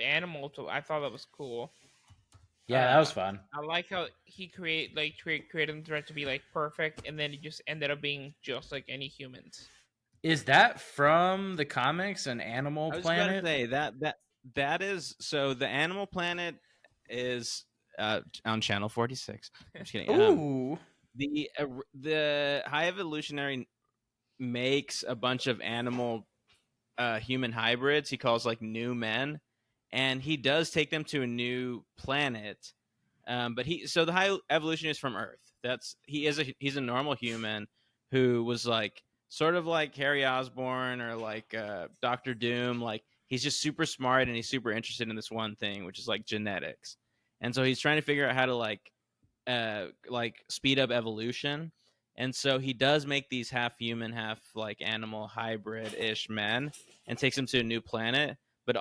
animals. I thought that was cool. Yeah, that was fun. I like how he created them to be like perfect, and then it just ended up being just like any humans. Is that from the comics, an Animal Planet? I was about to say that is so. The Animal Planet is on Channel 46. I'm just kidding. Ooh. The High Evolutionary makes a bunch of animal human hybrids. He calls like new men, and he does take them to a new planet. But the High Evolution is from Earth. He's a normal human who was like sort of like Harry Osborn or like Doctor Doom. Like he's just super smart and he's super interested in this one thing, which is like genetics. And so he's trying to figure out how to like speed up evolution. And so he does make these half human, half like animal hybrid-ish men and takes them to a new planet. But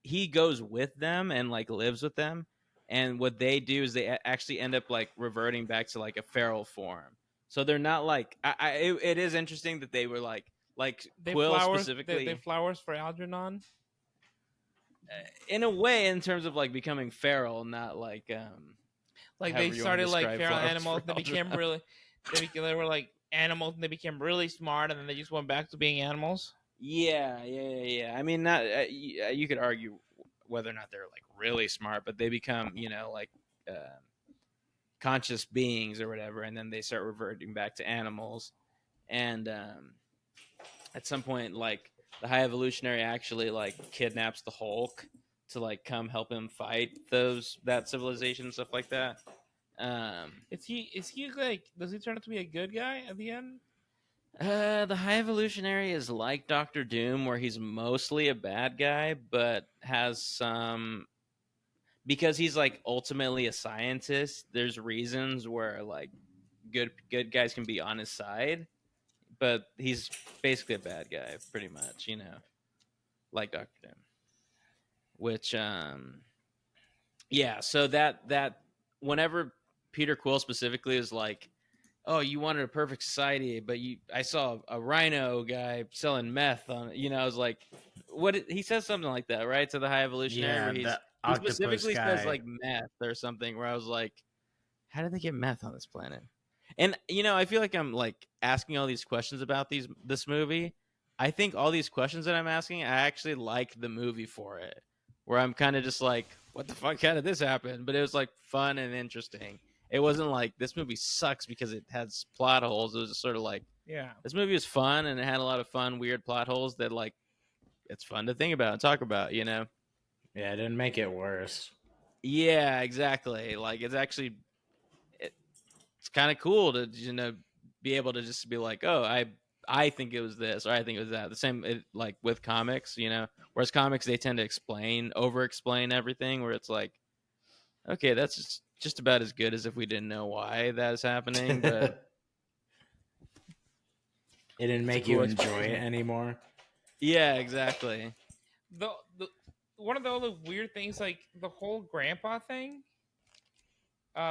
he goes with them and like lives with them. And what they do is they actually end up like reverting back to like a feral form. So they're not like it is interesting that they were like Quill specifically. They flowers for Algernon. In a way, in terms of like becoming feral, not like they started like feral animals. They became really. They were like animals, and they became really smart, and then they just went back to being animals. Yeah. I mean, not you could argue whether or not they're like really smart, but they become like conscious beings or whatever, and then they start reverting back to animals. And at some point, like the High Evolutionary actually like kidnaps the Hulk to like come help him fight that civilization and stuff like that. Is he like, does he turn out to be a good guy at the end? The High Evolutionary is like Doctor Doom, where he's mostly a bad guy, but has some, because he's like ultimately a scientist. There's reasons where like good guys can be on his side, but he's basically a bad guy, pretty much, like Doctor Doom. Which, yeah. So that whenever Peter Quill specifically is like, oh, you wanted a perfect society, but I saw a rhino guy selling meth on it. I was like, he says something like that, right? To the High Evolutionary, where he specifically says like meth or something, where I was like, how did they get meth on this planet? And I feel like I'm like asking all these questions about this movie. I think all these questions that I'm asking, I actually like the movie for it. Where I'm kind of just like, what the fuck? How did this happen? But it was like fun and interesting. It wasn't like this movie sucks because it has plot holes. It was just sort of like Yeah. this movie was fun and it had a lot of fun, weird plot holes that like it's fun to think about and talk about. Yeah, it didn't make it worse. Yeah, exactly. Like it's actually it's kind of cool to be able to just be like, oh, I think it was this or I think it was that. The same like with comics, whereas comics they tend to over explain everything, where it's like, okay, that's just about as good as if we didn't know why that's happening, but it didn't make cool you enjoy it anymore. Yeah, exactly. The one of the other weird things, like the whole grandpa thing,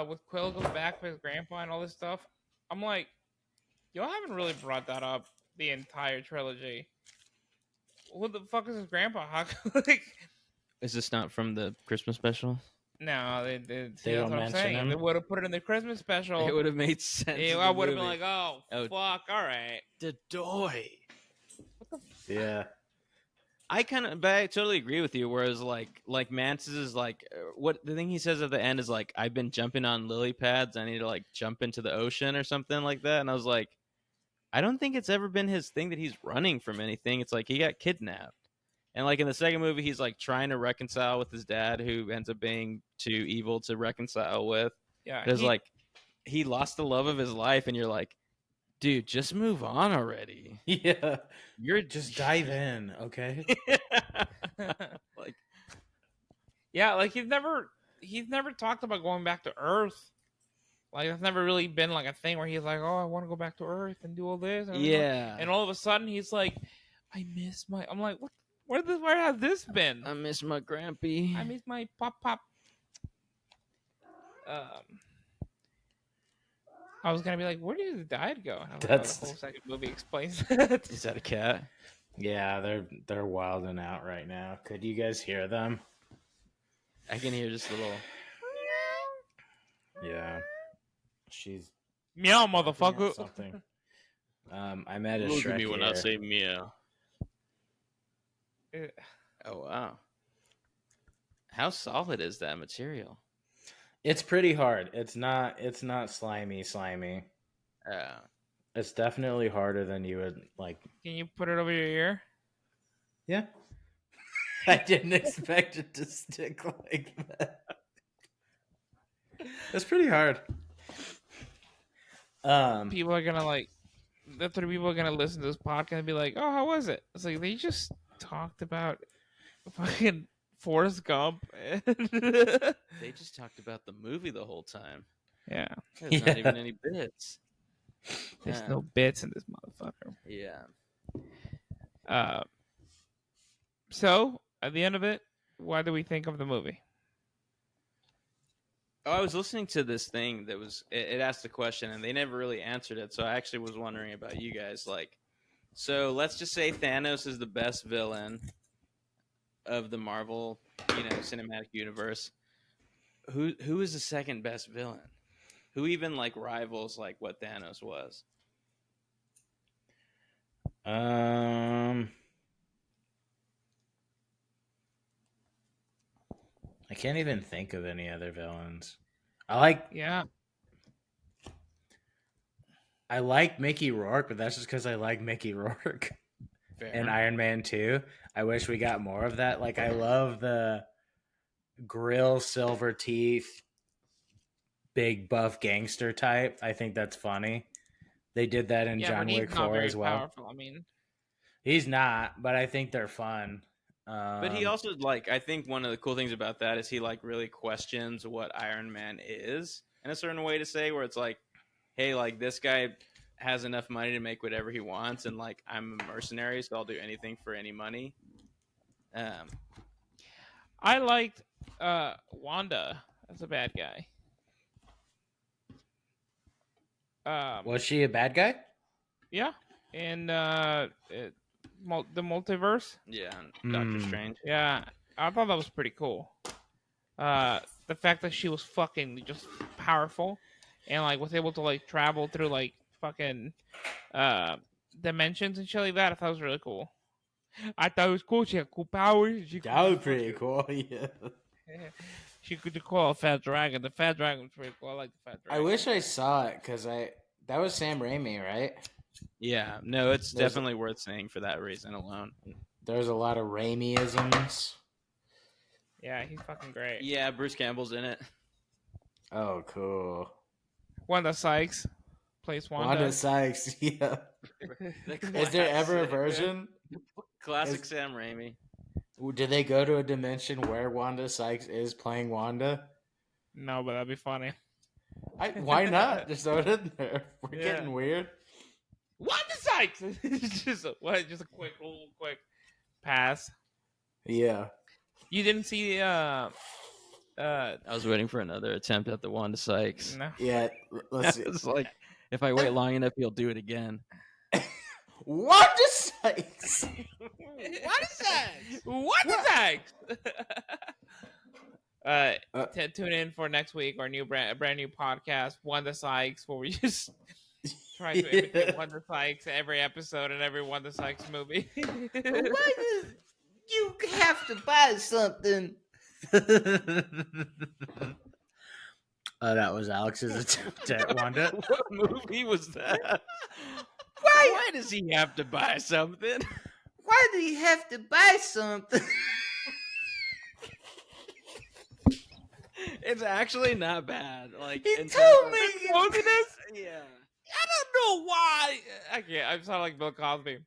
with Quill goes back with his grandpa and all this stuff. I'm like, y'all haven't really brought that up the entire trilogy. What the fuck is his grandpa? How like? Is this not from the Christmas special? No, they They that's don't what I'm mention saying. him? They would have put it in the Christmas special. It would have made sense. I would have been like, oh, Oh. fuck, all right. The doy. Yeah. I but I totally agree with you. Whereas like Mantis is like, what the thing he says at the end is like, I've been jumping on lily pads. I need to like jump into the ocean or something like that. And I was like, I don't think it's ever been his thing that he's running from anything. It's like he got kidnapped. And like in the second movie, he's like trying to reconcile with his dad, who ends up being too evil to reconcile with. Yeah, Because like he lost the love of his life, and you're like, dude, just move on already. Yeah. You're just dive in, okay? like, yeah, like he's never talked about going back to Earth. Like that's never really been like a thing where he's like, oh, I want to go back to Earth and do all this. And all of a sudden he's like, I miss my. I'm like, what? Where has this been? I miss my grampy. I miss my pop. I was gonna be like, where did his dad go? And I was like, the whole second movie explains that. Is that a cat? Yeah, they're wilding out right now. Could you guys hear them? I can hear just a little. Yeah, she's meow, motherfucker. Something. I met a Look Shrek at me when here. I say meow. Oh wow! How solid is that material? It's pretty hard. It's not slimy. It's definitely harder than you would like. Can you put it over your ear? Yeah. I didn't expect it to stick like that. It's pretty hard. People are gonna like. The three people are gonna listen to this podcast and be like, "Oh, how was it?" It's like they just talked about fucking Forrest Gump. They just talked about the movie the whole time. Yeah, there's not even any bits. There's no bits in this motherfucker. Yeah. So at the end of it, what do we think of the movie? Oh, I was listening to this thing that was it asked a question and they never really answered it. So I actually was wondering about you guys. Like, so let's just say Thanos is the best villain of the Marvel, cinematic universe. Who is the second best villain? Who even like rivals like what Thanos was? I can't even think of any other villains. I like Mickey Rourke, but that's just because I like Mickey Rourke. Fair. And Iron Man 2. I wish we got more of that. Like, I love the grill, silver teeth, big buff gangster type. I think that's funny. They did that in John Wick 4 as well. Powerful. I mean, he's not, but I think they're fun. But he also I think one of the cool things about that is he like really questions what Iron Man is in a certain way to say, where it's like, hey, like this guy has enough money to make whatever he wants, and like I'm a mercenary, so I'll do anything for any money. I liked Wanda as a bad guy. Was she a bad guy? Yeah, and the multiverse. Yeah, Doctor Strange. Yeah, I thought that was pretty cool. The fact that she was fucking just powerful, and like was able to like travel through like fucking uh dimensions and shit like that. I thought it was really cool. I thought it was cool. She had cool powers. She could That was just pretty fucking- cool. Yeah. She could call a fat dragon. The fat dragon was pretty cool. I like the fat I dragon. wish I saw it because that was Sam Raimi, right? Yeah, no, it's There's- definitely worth seeing for that reason alone. There's a lot of Raimi-isms. Yeah, he's fucking great. Yeah, Bruce Campbell's in it. Oh, cool. Wanda Sykes plays Wanda. Wanda Sykes. Yeah. Is there ever a version? Classic Sam Raimi. Did they go to a dimension where Wanda Sykes is playing Wanda? No, but that'd be funny. Why not? Just throw it in there. We're Yeah. getting weird. Wanda Sykes. Just a quick pass. Yeah. You didn't see I was waiting for another attempt at the Wanda Sykes. no. Yeah. Let's see. It's like, if I wait long enough, he'll do it again. Wanda Sykes. Wanda Sykes. Wanda Sykes. Tune in for next week our brand new podcast, Wanda Sykes, where we just try to imitate Wanda Sykes every episode and every Wanda Sykes movie. Why does you have to buy something? That was Alex's attempt at Wanda. What movie was that? Why does he have to buy something? Why do you have to buy something? It's actually not bad. Like He in told terms me. Told me this? yeah. I don't know why. I can't. I sound like Bill Cosby.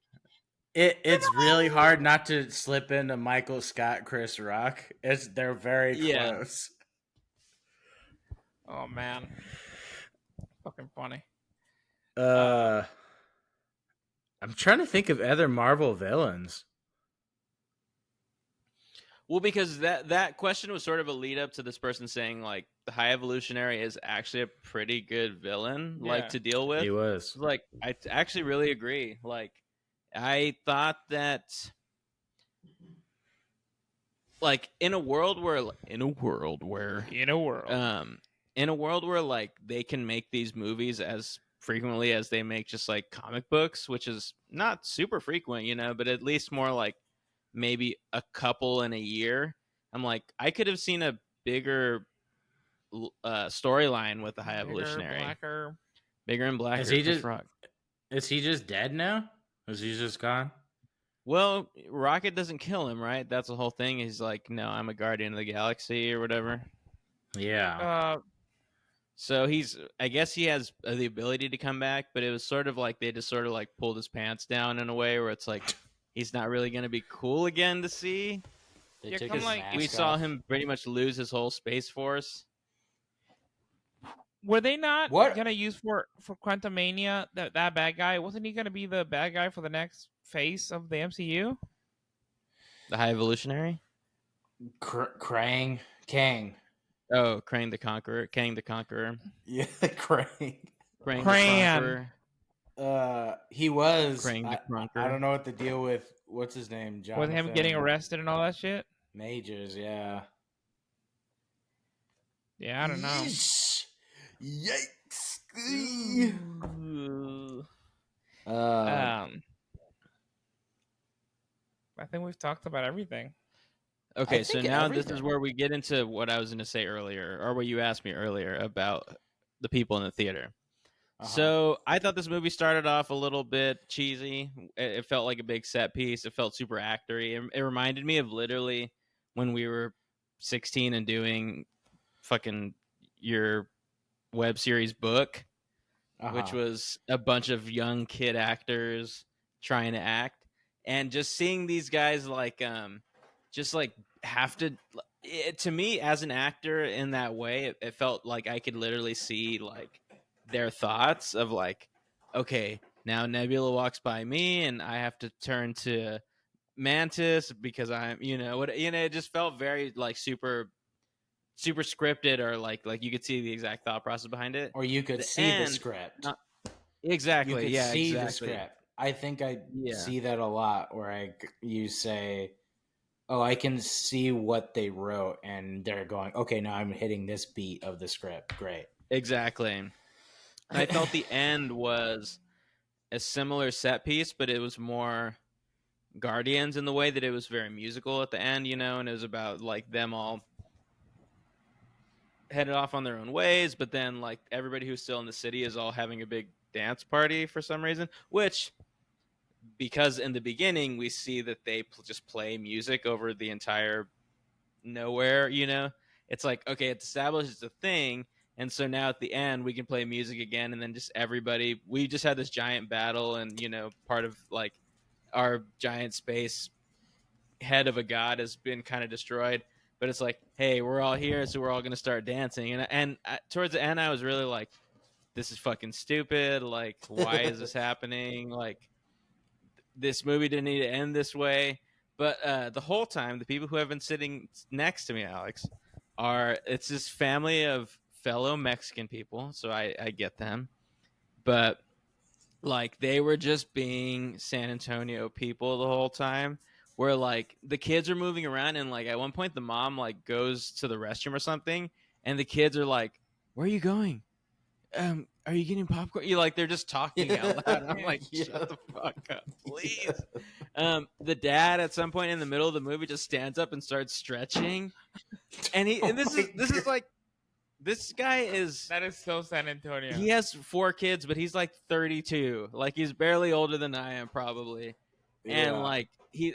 It's really hard not to slip into Michael Scott, Chris Rock. They're very Yeah. close. Oh man, fucking funny. I'm trying to think of other Marvel villains. Well, because that question was sort of a lead up to this person saying like the High Evolutionary is actually a pretty good villain, Yeah. like to deal with. He was. Like I actually really agree. Like I thought that like in a world where like they can make these movies as frequently as they make just like comic books, which is not super frequent, you know, but at least more like maybe a couple in a year. I'm like, I could have seen a bigger storyline with the High Evolutionary. Bigger and blacker. Is he Chris just- Rock. Is he just dead now? Is he just gone? Well, Rocket doesn't kill him, right? That's the whole thing. He's like, no, I'm a guardian of the galaxy or whatever. Yeah. So I guess he has the ability to come back, but it was sort of like they just sort of like pulled his pants down in a way where it's like he's not really going to be cool again to see. They Yeah, took come his like- mask We saw off. him pretty much lose his whole Space Force. Were they not What? gonna use for Quantumania that bad guy? Wasn't he gonna be the bad guy for the next phase of the MCU? The High Evolutionary? Kang. Oh, Krang the Conqueror. Kang the Conqueror. Yeah, Krang. Krang Cran. the Conqueror. He was. Krang the Conqueror. I don't know what the deal with what's his name, John. With him getting arrested and all that shit? Majors, yeah. Yeah, I don't know. Yikes. Ooh. I think we've talked about everything. Okay, I so think now this everything. is where we get into what I was going to say earlier, or what you asked me earlier about the people in the theater. Uh-huh. So I thought this movie started off a little bit cheesy. It felt like a big set piece. It felt super actory. It reminded me of literally when we were 16 and doing fucking your web series book, which Uh-huh. was a bunch of young kid actors trying to act, and just seeing these guys like just like have to to me as an actor in that way, it felt like I could literally see like their thoughts of like, okay, now Nebula walks by me and I have to turn to Mantis because I'm, it just felt very like super scripted, or like you could see the exact thought process behind it. Or you could the see the end- script. Exactly. You could Yeah. see exactly. the script. I think I Yeah. see that a lot where you say, oh, I can see what they wrote, and they're going, okay, now I'm hitting this beat of the script. Great. Exactly. And I felt the end was a similar set piece, but it was more Guardians in the way that it was very musical at the end, and it was about like them all headed off on their own ways, but then like everybody who's still in the city is all having a big dance party for some reason, which because in the beginning we see that they just play music over the entire nowhere, it's like, okay, it's established it's a thing, and so now at the end we can play music again, and then just everybody, we just had this giant battle, and part of like our giant space head of a god has been kind of destroyed, but it's like, hey, we're all here, so we're all gonna start dancing, and towards the end I was really like, this is fucking stupid, like why is this happening, like this movie didn't need to end this way. But the whole time, the people who have been sitting next to me, Alex, it's this family of fellow Mexican people, so I get them, but like they were just being San Antonio people the whole time, where like the kids are moving around, and like at one point the mom like goes to the restroom or something, and the kids are like, where are you going? Are you getting popcorn? You like, they're just talking out loud. I'm like, shut the fuck up, please. The dad at some point in the middle of the movie just stands up and starts stretching, and this is like, this guy is, That is so San Antonio. he has 4 kids, but he's like 32, like he's barely older than I am probably, and like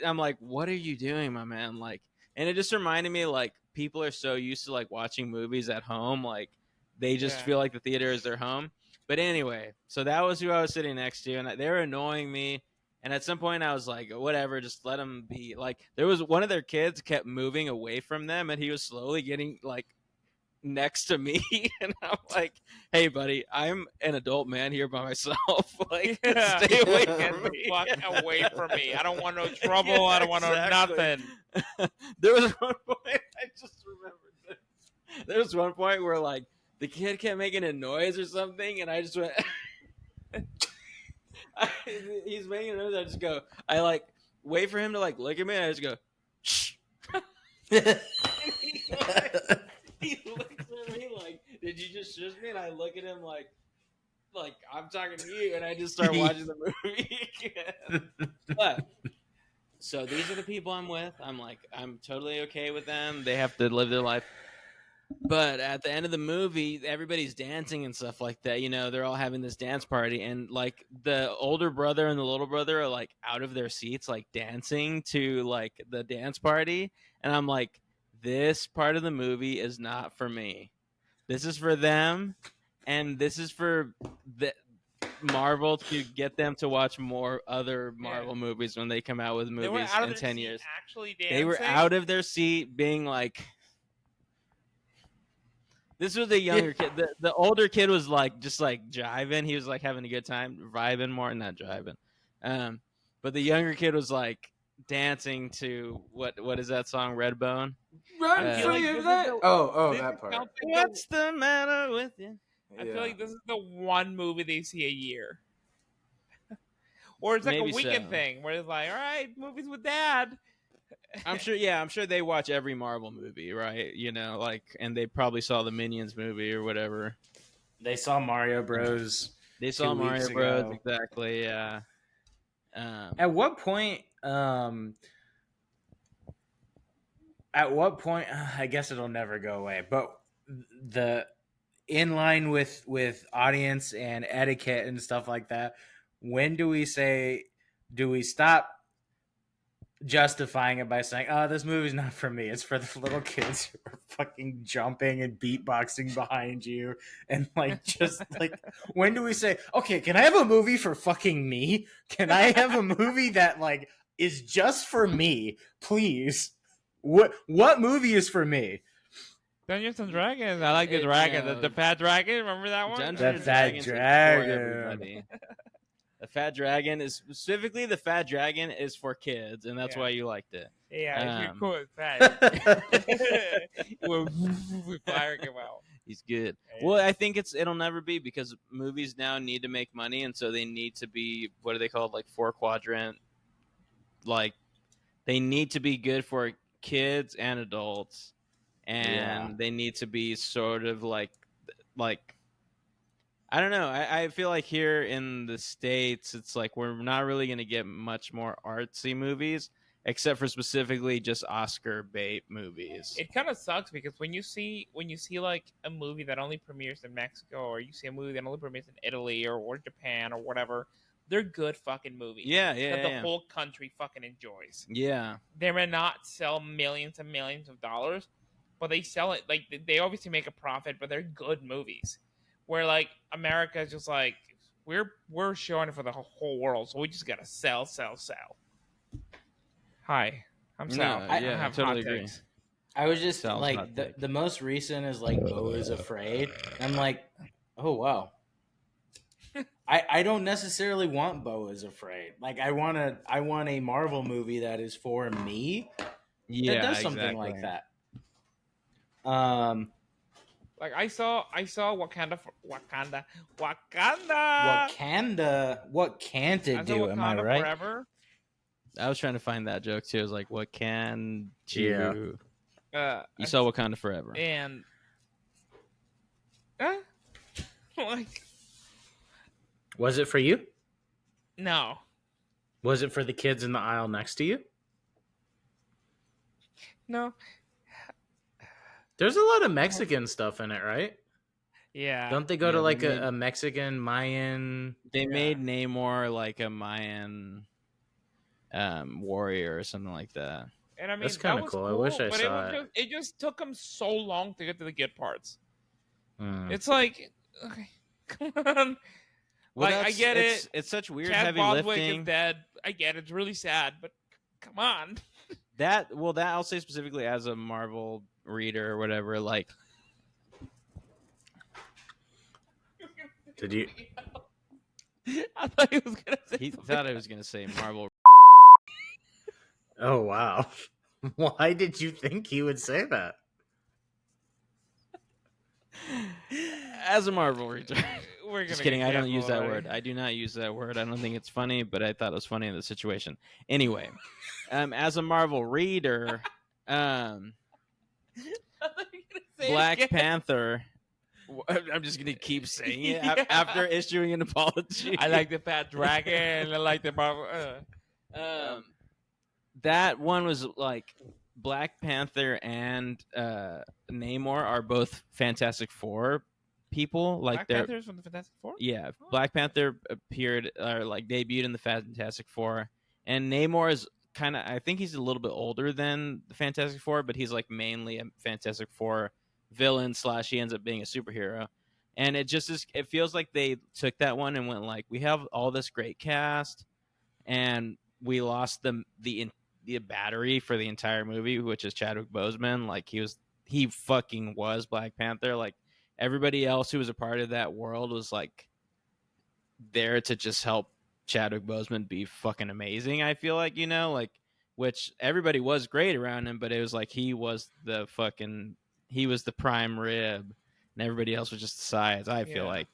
I'm like, what are you doing, my man? Like, and it just reminded me, like, people are so used to like watching movies at home, like they just feel like the theater is their home. But anyway, so that was who I was sitting next to, and they were annoying me. And at some point, I was like, whatever, just let them be. Like, there was one of their kids kept moving away from them, and he was slowly getting like next to me, and I'm like, hey buddy, I'm an adult man here by myself, like, stay away from me. Fuck away from me. I don't want no trouble. Yeah, I don't want no nothing. There was one point, I just remembered this. There was one point where like the kid kept making a noise or something, and I just went he's making a noise, I just go, I like wait for him to like look at me, and I just go, shh. He looks at me like, did you just shush me? And I look at him like I'm talking to you, and I just start watching the movie again. But so these are the people I'm with. I'm totally okay with them. They have to live their life. But at the end of the movie, everybody's dancing and stuff like that. They're all having this dance party, and like the older brother and the little brother are like out of their seats, like dancing to like the dance party. And I'm like, this part of the movie is not for me. This is for them, and this is for the Marvel to get them to watch more other Marvel movies when they come out with movies in 10 years. Actually dancing? They were out of their seat being like, this was a younger kid. The older kid was like just like jiving. He was like having a good time, vibing more, not jiving. But the younger kid was like dancing to what is that song, Redbone? Run for you, that. That part. What's the matter with you? I feel like this is the one movie they see a year. Or it's like Maybe a weekend so. thing where it's like, all right, movies with dad. I'm sure they watch every Marvel movie, right? Like, and they probably saw the Minions movie or whatever. They saw Mario Bros. They saw Mario Bros. Exactly, yeah. At what point? I guess it'll never go away. But the in line with audience and etiquette and stuff like that. When do we stop justifying it by saying, "Oh, this movie's not for me. It's for the little kids who are fucking jumping and beatboxing behind you," and like just like, when do we say, "Okay, can I have a movie for fucking me? Can I have a movie that like is just for me, please? What movie is for me?" Dungeons and Dragons. I like the dragon. The fat dragon. Remember that one? Dungeons and Dragons is for everybody. The fat dragon is specifically for kids, and that's why you liked it. Yeah, you're cool. Fat. We're firing him out. He's good. Yeah. Well, I think it'll never be, because movies now need to make money, and so they need to be, what are they called, like 4-quadrant. Like, they need to be good for kids and adults, and they need to be sort of like I don't know. I feel like here in the States, it's like we're not really going to get much more artsy movies, except for specifically just Oscar bait movies. It kind of sucks because when you see like a movie that only premieres in Mexico, or you see a movie that only premieres in Italy or Japan or whatever, they're good fucking movies. Yeah, that the whole country fucking enjoys. Yeah, they may not sell millions and millions of dollars, but they sell it like they obviously make a profit, but they're good movies. Where like America is just like we're showing it for the whole world, so we just gotta sell. Hi, I'm Sal. I have totally agree. Takes. I was just like the most recent is like Beau is Afraid. And I'm like, oh wow. I don't necessarily want Beau is Afraid. Like I want a Marvel movie that is for me. Yeah, that does something like that. Like I saw Wakanda. What can't it do? Am I right? Forever. I was trying to find that joke too. I was like, what can you? Yeah. You saw Wakanda Forever, and like, was it for you? No. Was it for the kids in the aisle next to you? No. There's a lot of Mexican stuff in it, right? Yeah. Don't they go to like a Mexican Mayan? They made Namor like a Mayan warrior or something like that. And I mean, that's kind of cool. I wish I saw it. It just took them so long to get to the good parts. Mm. It's like, okay, come on. Well, like I get it. It's such weird Chad heavy Boswick lifting. is dead. I get it. It's really sad, but come on. That I'll say specifically as a Marvel reader or whatever. Like, did you? I thought he was gonna say. He thought I was gonna say Marvel. Oh wow! Why did you think he would say that? As a Marvel reader. We're Just kidding. I don't use that word. I do not use that word. I don't think it's funny, but I thought it was funny in the situation. Anyway, as a Marvel reader, Black Panther. I'm just gonna keep saying it after issuing an apology. I like the fat dragon. I like the Marvel. That one was like Black Panther and Namor are both Fantastic Four people. Like Black Panther's from the Fantastic Four? Yeah, Black Panther appeared or like debuted in the Fantastic Four, and Namor is kind of, I think he's a little bit older than the Fantastic Four, but he's like mainly a Fantastic Four villain / he ends up being a superhero. And it just is, it feels like they took that one and went like, we have all this great cast, and we lost the battery for the entire movie, which is Chadwick Boseman. Like he fucking was Black Panther. Like everybody else who was a part of that world was like there to just help Chadwick Boseman be fucking amazing. I feel like, like, which everybody was great around him, but it was like he was the prime rib, and everybody else was just the sides. I feel like,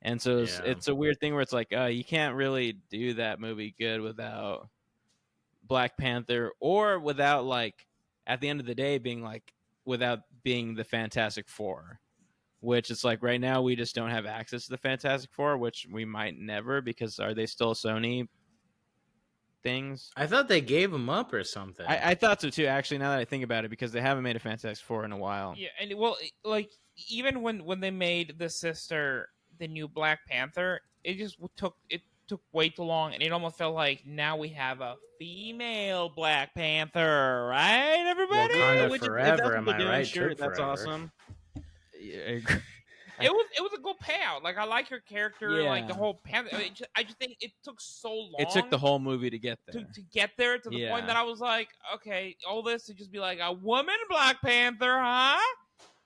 and so it's a weird thing where it's like, you can't really do that movie good without Black Panther, or without, like, at the end of the day being like, without being the Fantastic Four, which it's like right now we just don't have access to the Fantastic Four, which we might never, because are they still Sony things? I thought they gave them up or something. I thought so too, actually, now that I think about it, because they haven't made a Fantastic Four in a while. Yeah, and well, like even when they made the new Black Panther, it took way too long, and it almost felt like now we have a female Black Panther, right, everybody? Wakanda forever, am I right? Sure, Took that's forever. Awesome. It was a good payout. Like I like her character, like the whole Panther. I just think it took so long. It took the whole movie to get there. To get there to the point that I was like, okay, all this to just be like a woman Black Panther, huh?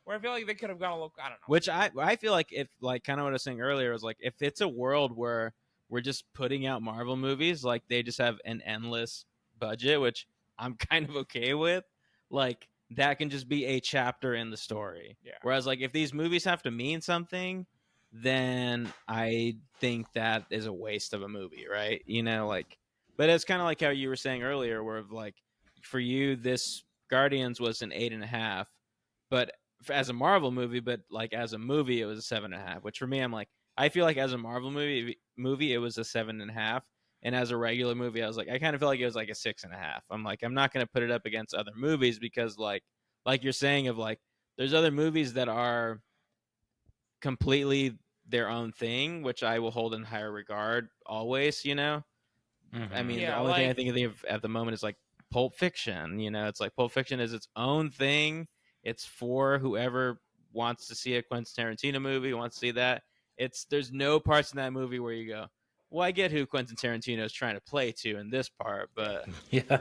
Where I feel like they could have gone a little, I don't know. Which I feel like, if, like, kind of what I was saying earlier, was like, if it's a world where we're just putting out Marvel movies, like they just have an endless budget, which I'm kind of okay with, like that can just be a chapter in the story. Yeah. Whereas like if these movies have to mean something, then I think that is a waste of a movie, right? Like, but it's kind of like how you were saying earlier, where like for you this Guardians was an 8.5, but as a Marvel movie, but like as a movie it was a 7.5. Which for me, I'm like, I feel like as a Marvel movie, it was a 7.5, and as a regular movie, I was like, I kind of feel like it was like a 6.5. I'm like, I'm not gonna put it up against other movies because like you're saying of like, there's other movies that are completely their own thing, which I will hold in higher regard always. I mean, the Yeah, only thing I like- think of at the moment is like Pulp Fiction. It's like Pulp Fiction is its own thing. It's for whoever wants to see a Quentin Tarantino movie, wants to see that. There's no parts in that movie where you go, well, I get who Quentin Tarantino is trying to play to in this part, but Yeah.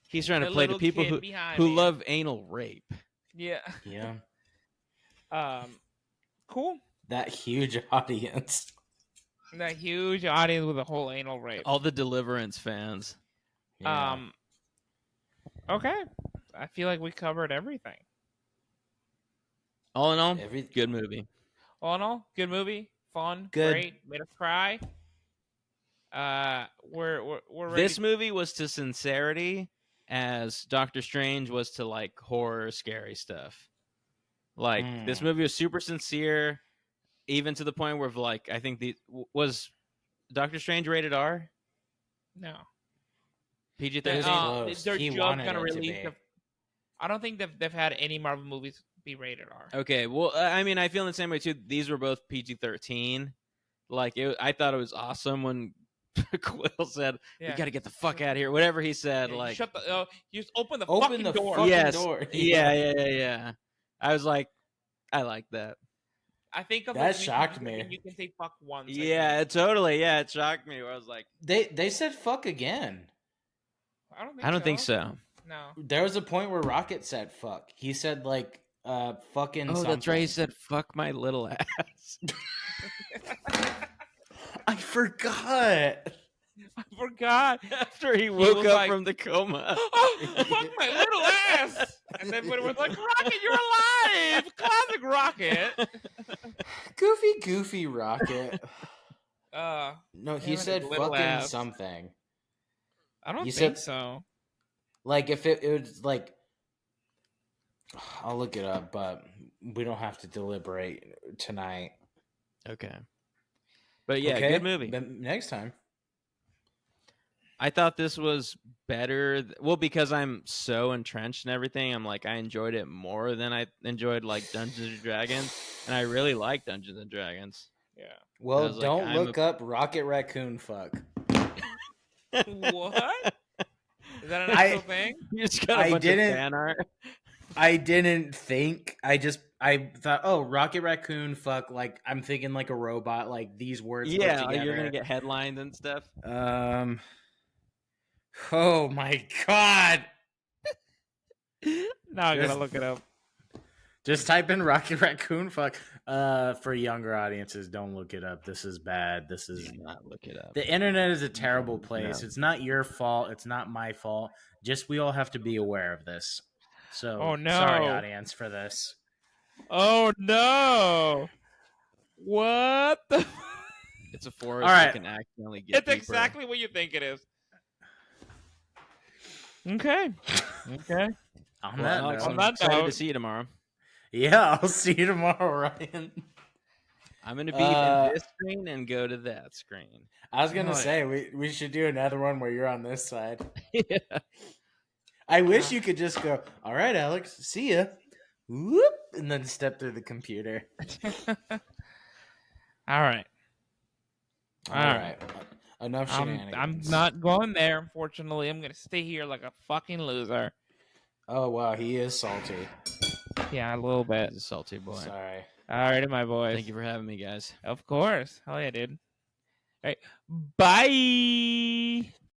he's trying to The play to little people kid behind who me. love anal rape. Yeah. Yeah. Cool. That huge audience. That huge audience with a whole anal rape. All the Deliverance fans. Yeah. Okay. I feel like we covered everything. All in all, Every- good movie. All in all, good movie, fun, Good. great, made us cry. We're ready. This movie was to sincerity as Doctor Strange was to like horror, scary stuff. Like this movie was super sincere, even to the point where like I think was Doctor Strange rated R? No. PG-13. They're He just wanted gonna it to release. be. I don't think they've had any Marvel movies be rated R. Okay, well, I mean, I feel in the same way too. These were both PG-13. Like, I thought it was awesome when Quill said, "We got to get the fuck out of here." Whatever he said, Yeah, like, you shut the. You just open the Open fucking the door. fucking yes, door. yeah. I was like, I like that. I think of That those shocked movies me. and you can say fuck once. Yeah, totally. Yeah, it shocked me. Where I was like, They said fuck again. I don't think so. No. There was a point where Rocket said fuck. He said like fucking Oh, something. that's right. He said, "Fuck my little ass." I forgot. I forgot. After he woke was up like- from the coma. Oh, fuck my little ass! And then when it was like, Rocket, you're alive! Classic Rocket. Goofy Rocket. Uh, No, Damn he it, said his little fucking ass. something. I don't You think said- so. Like if it was like, I'll look it up, but we don't have to deliberate tonight. Okay. But yeah, Okay? good movie. But next time. I thought this was better. Well, because I'm so entrenched in everything, I'm like, I enjoyed it more than I enjoyed like Dungeons and Dragons, and I really like Dungeons and Dragons. Yeah. Well, was like, don't I'm look up Rocket Raccoon fuck. What? Is that an actual thing? You just got a I bunch didn't- of fan art. I didn't think. I thought, oh, Rocket Raccoon fuck. Like I'm thinking like a robot. Like these words. put Yeah, together. you're gonna get headlines and stuff. Oh my god. Now I Just- gotta look it up. Just type in Rocket Raccoon fuck. For younger audiences, don't look it up. This is bad. This is Do not look it up. the internet is a terrible place. No. It's not your fault. It's not my fault. Just we all have to be aware of this. So, Oh, no. sorry, audience, for this. Oh no! What the? It's a forest All right. you can accidentally get. It's deeper. exactly what you think it is. Okay. Okay. On Well, that Alex, note- I'm that excited to note- see you tomorrow. yeah, I'll see you tomorrow, Ryan. I'm gonna be in this screen and go to that screen. I was gonna Oh, say we should do another one where you're on this side. Yeah. I wish you could just go, all right, Alex, see ya. Whoop, and then step through the computer. All right. All right. Enough I'm shenanigans. not going there, unfortunately. I'm gonna stay here like a fucking loser. Oh wow, he is salty. Yeah, a little bit. He's a salty boy. Sorry. Alrighty, my boys. Thank you for having me, guys. Of course. Hell yeah, dude. All right. Bye.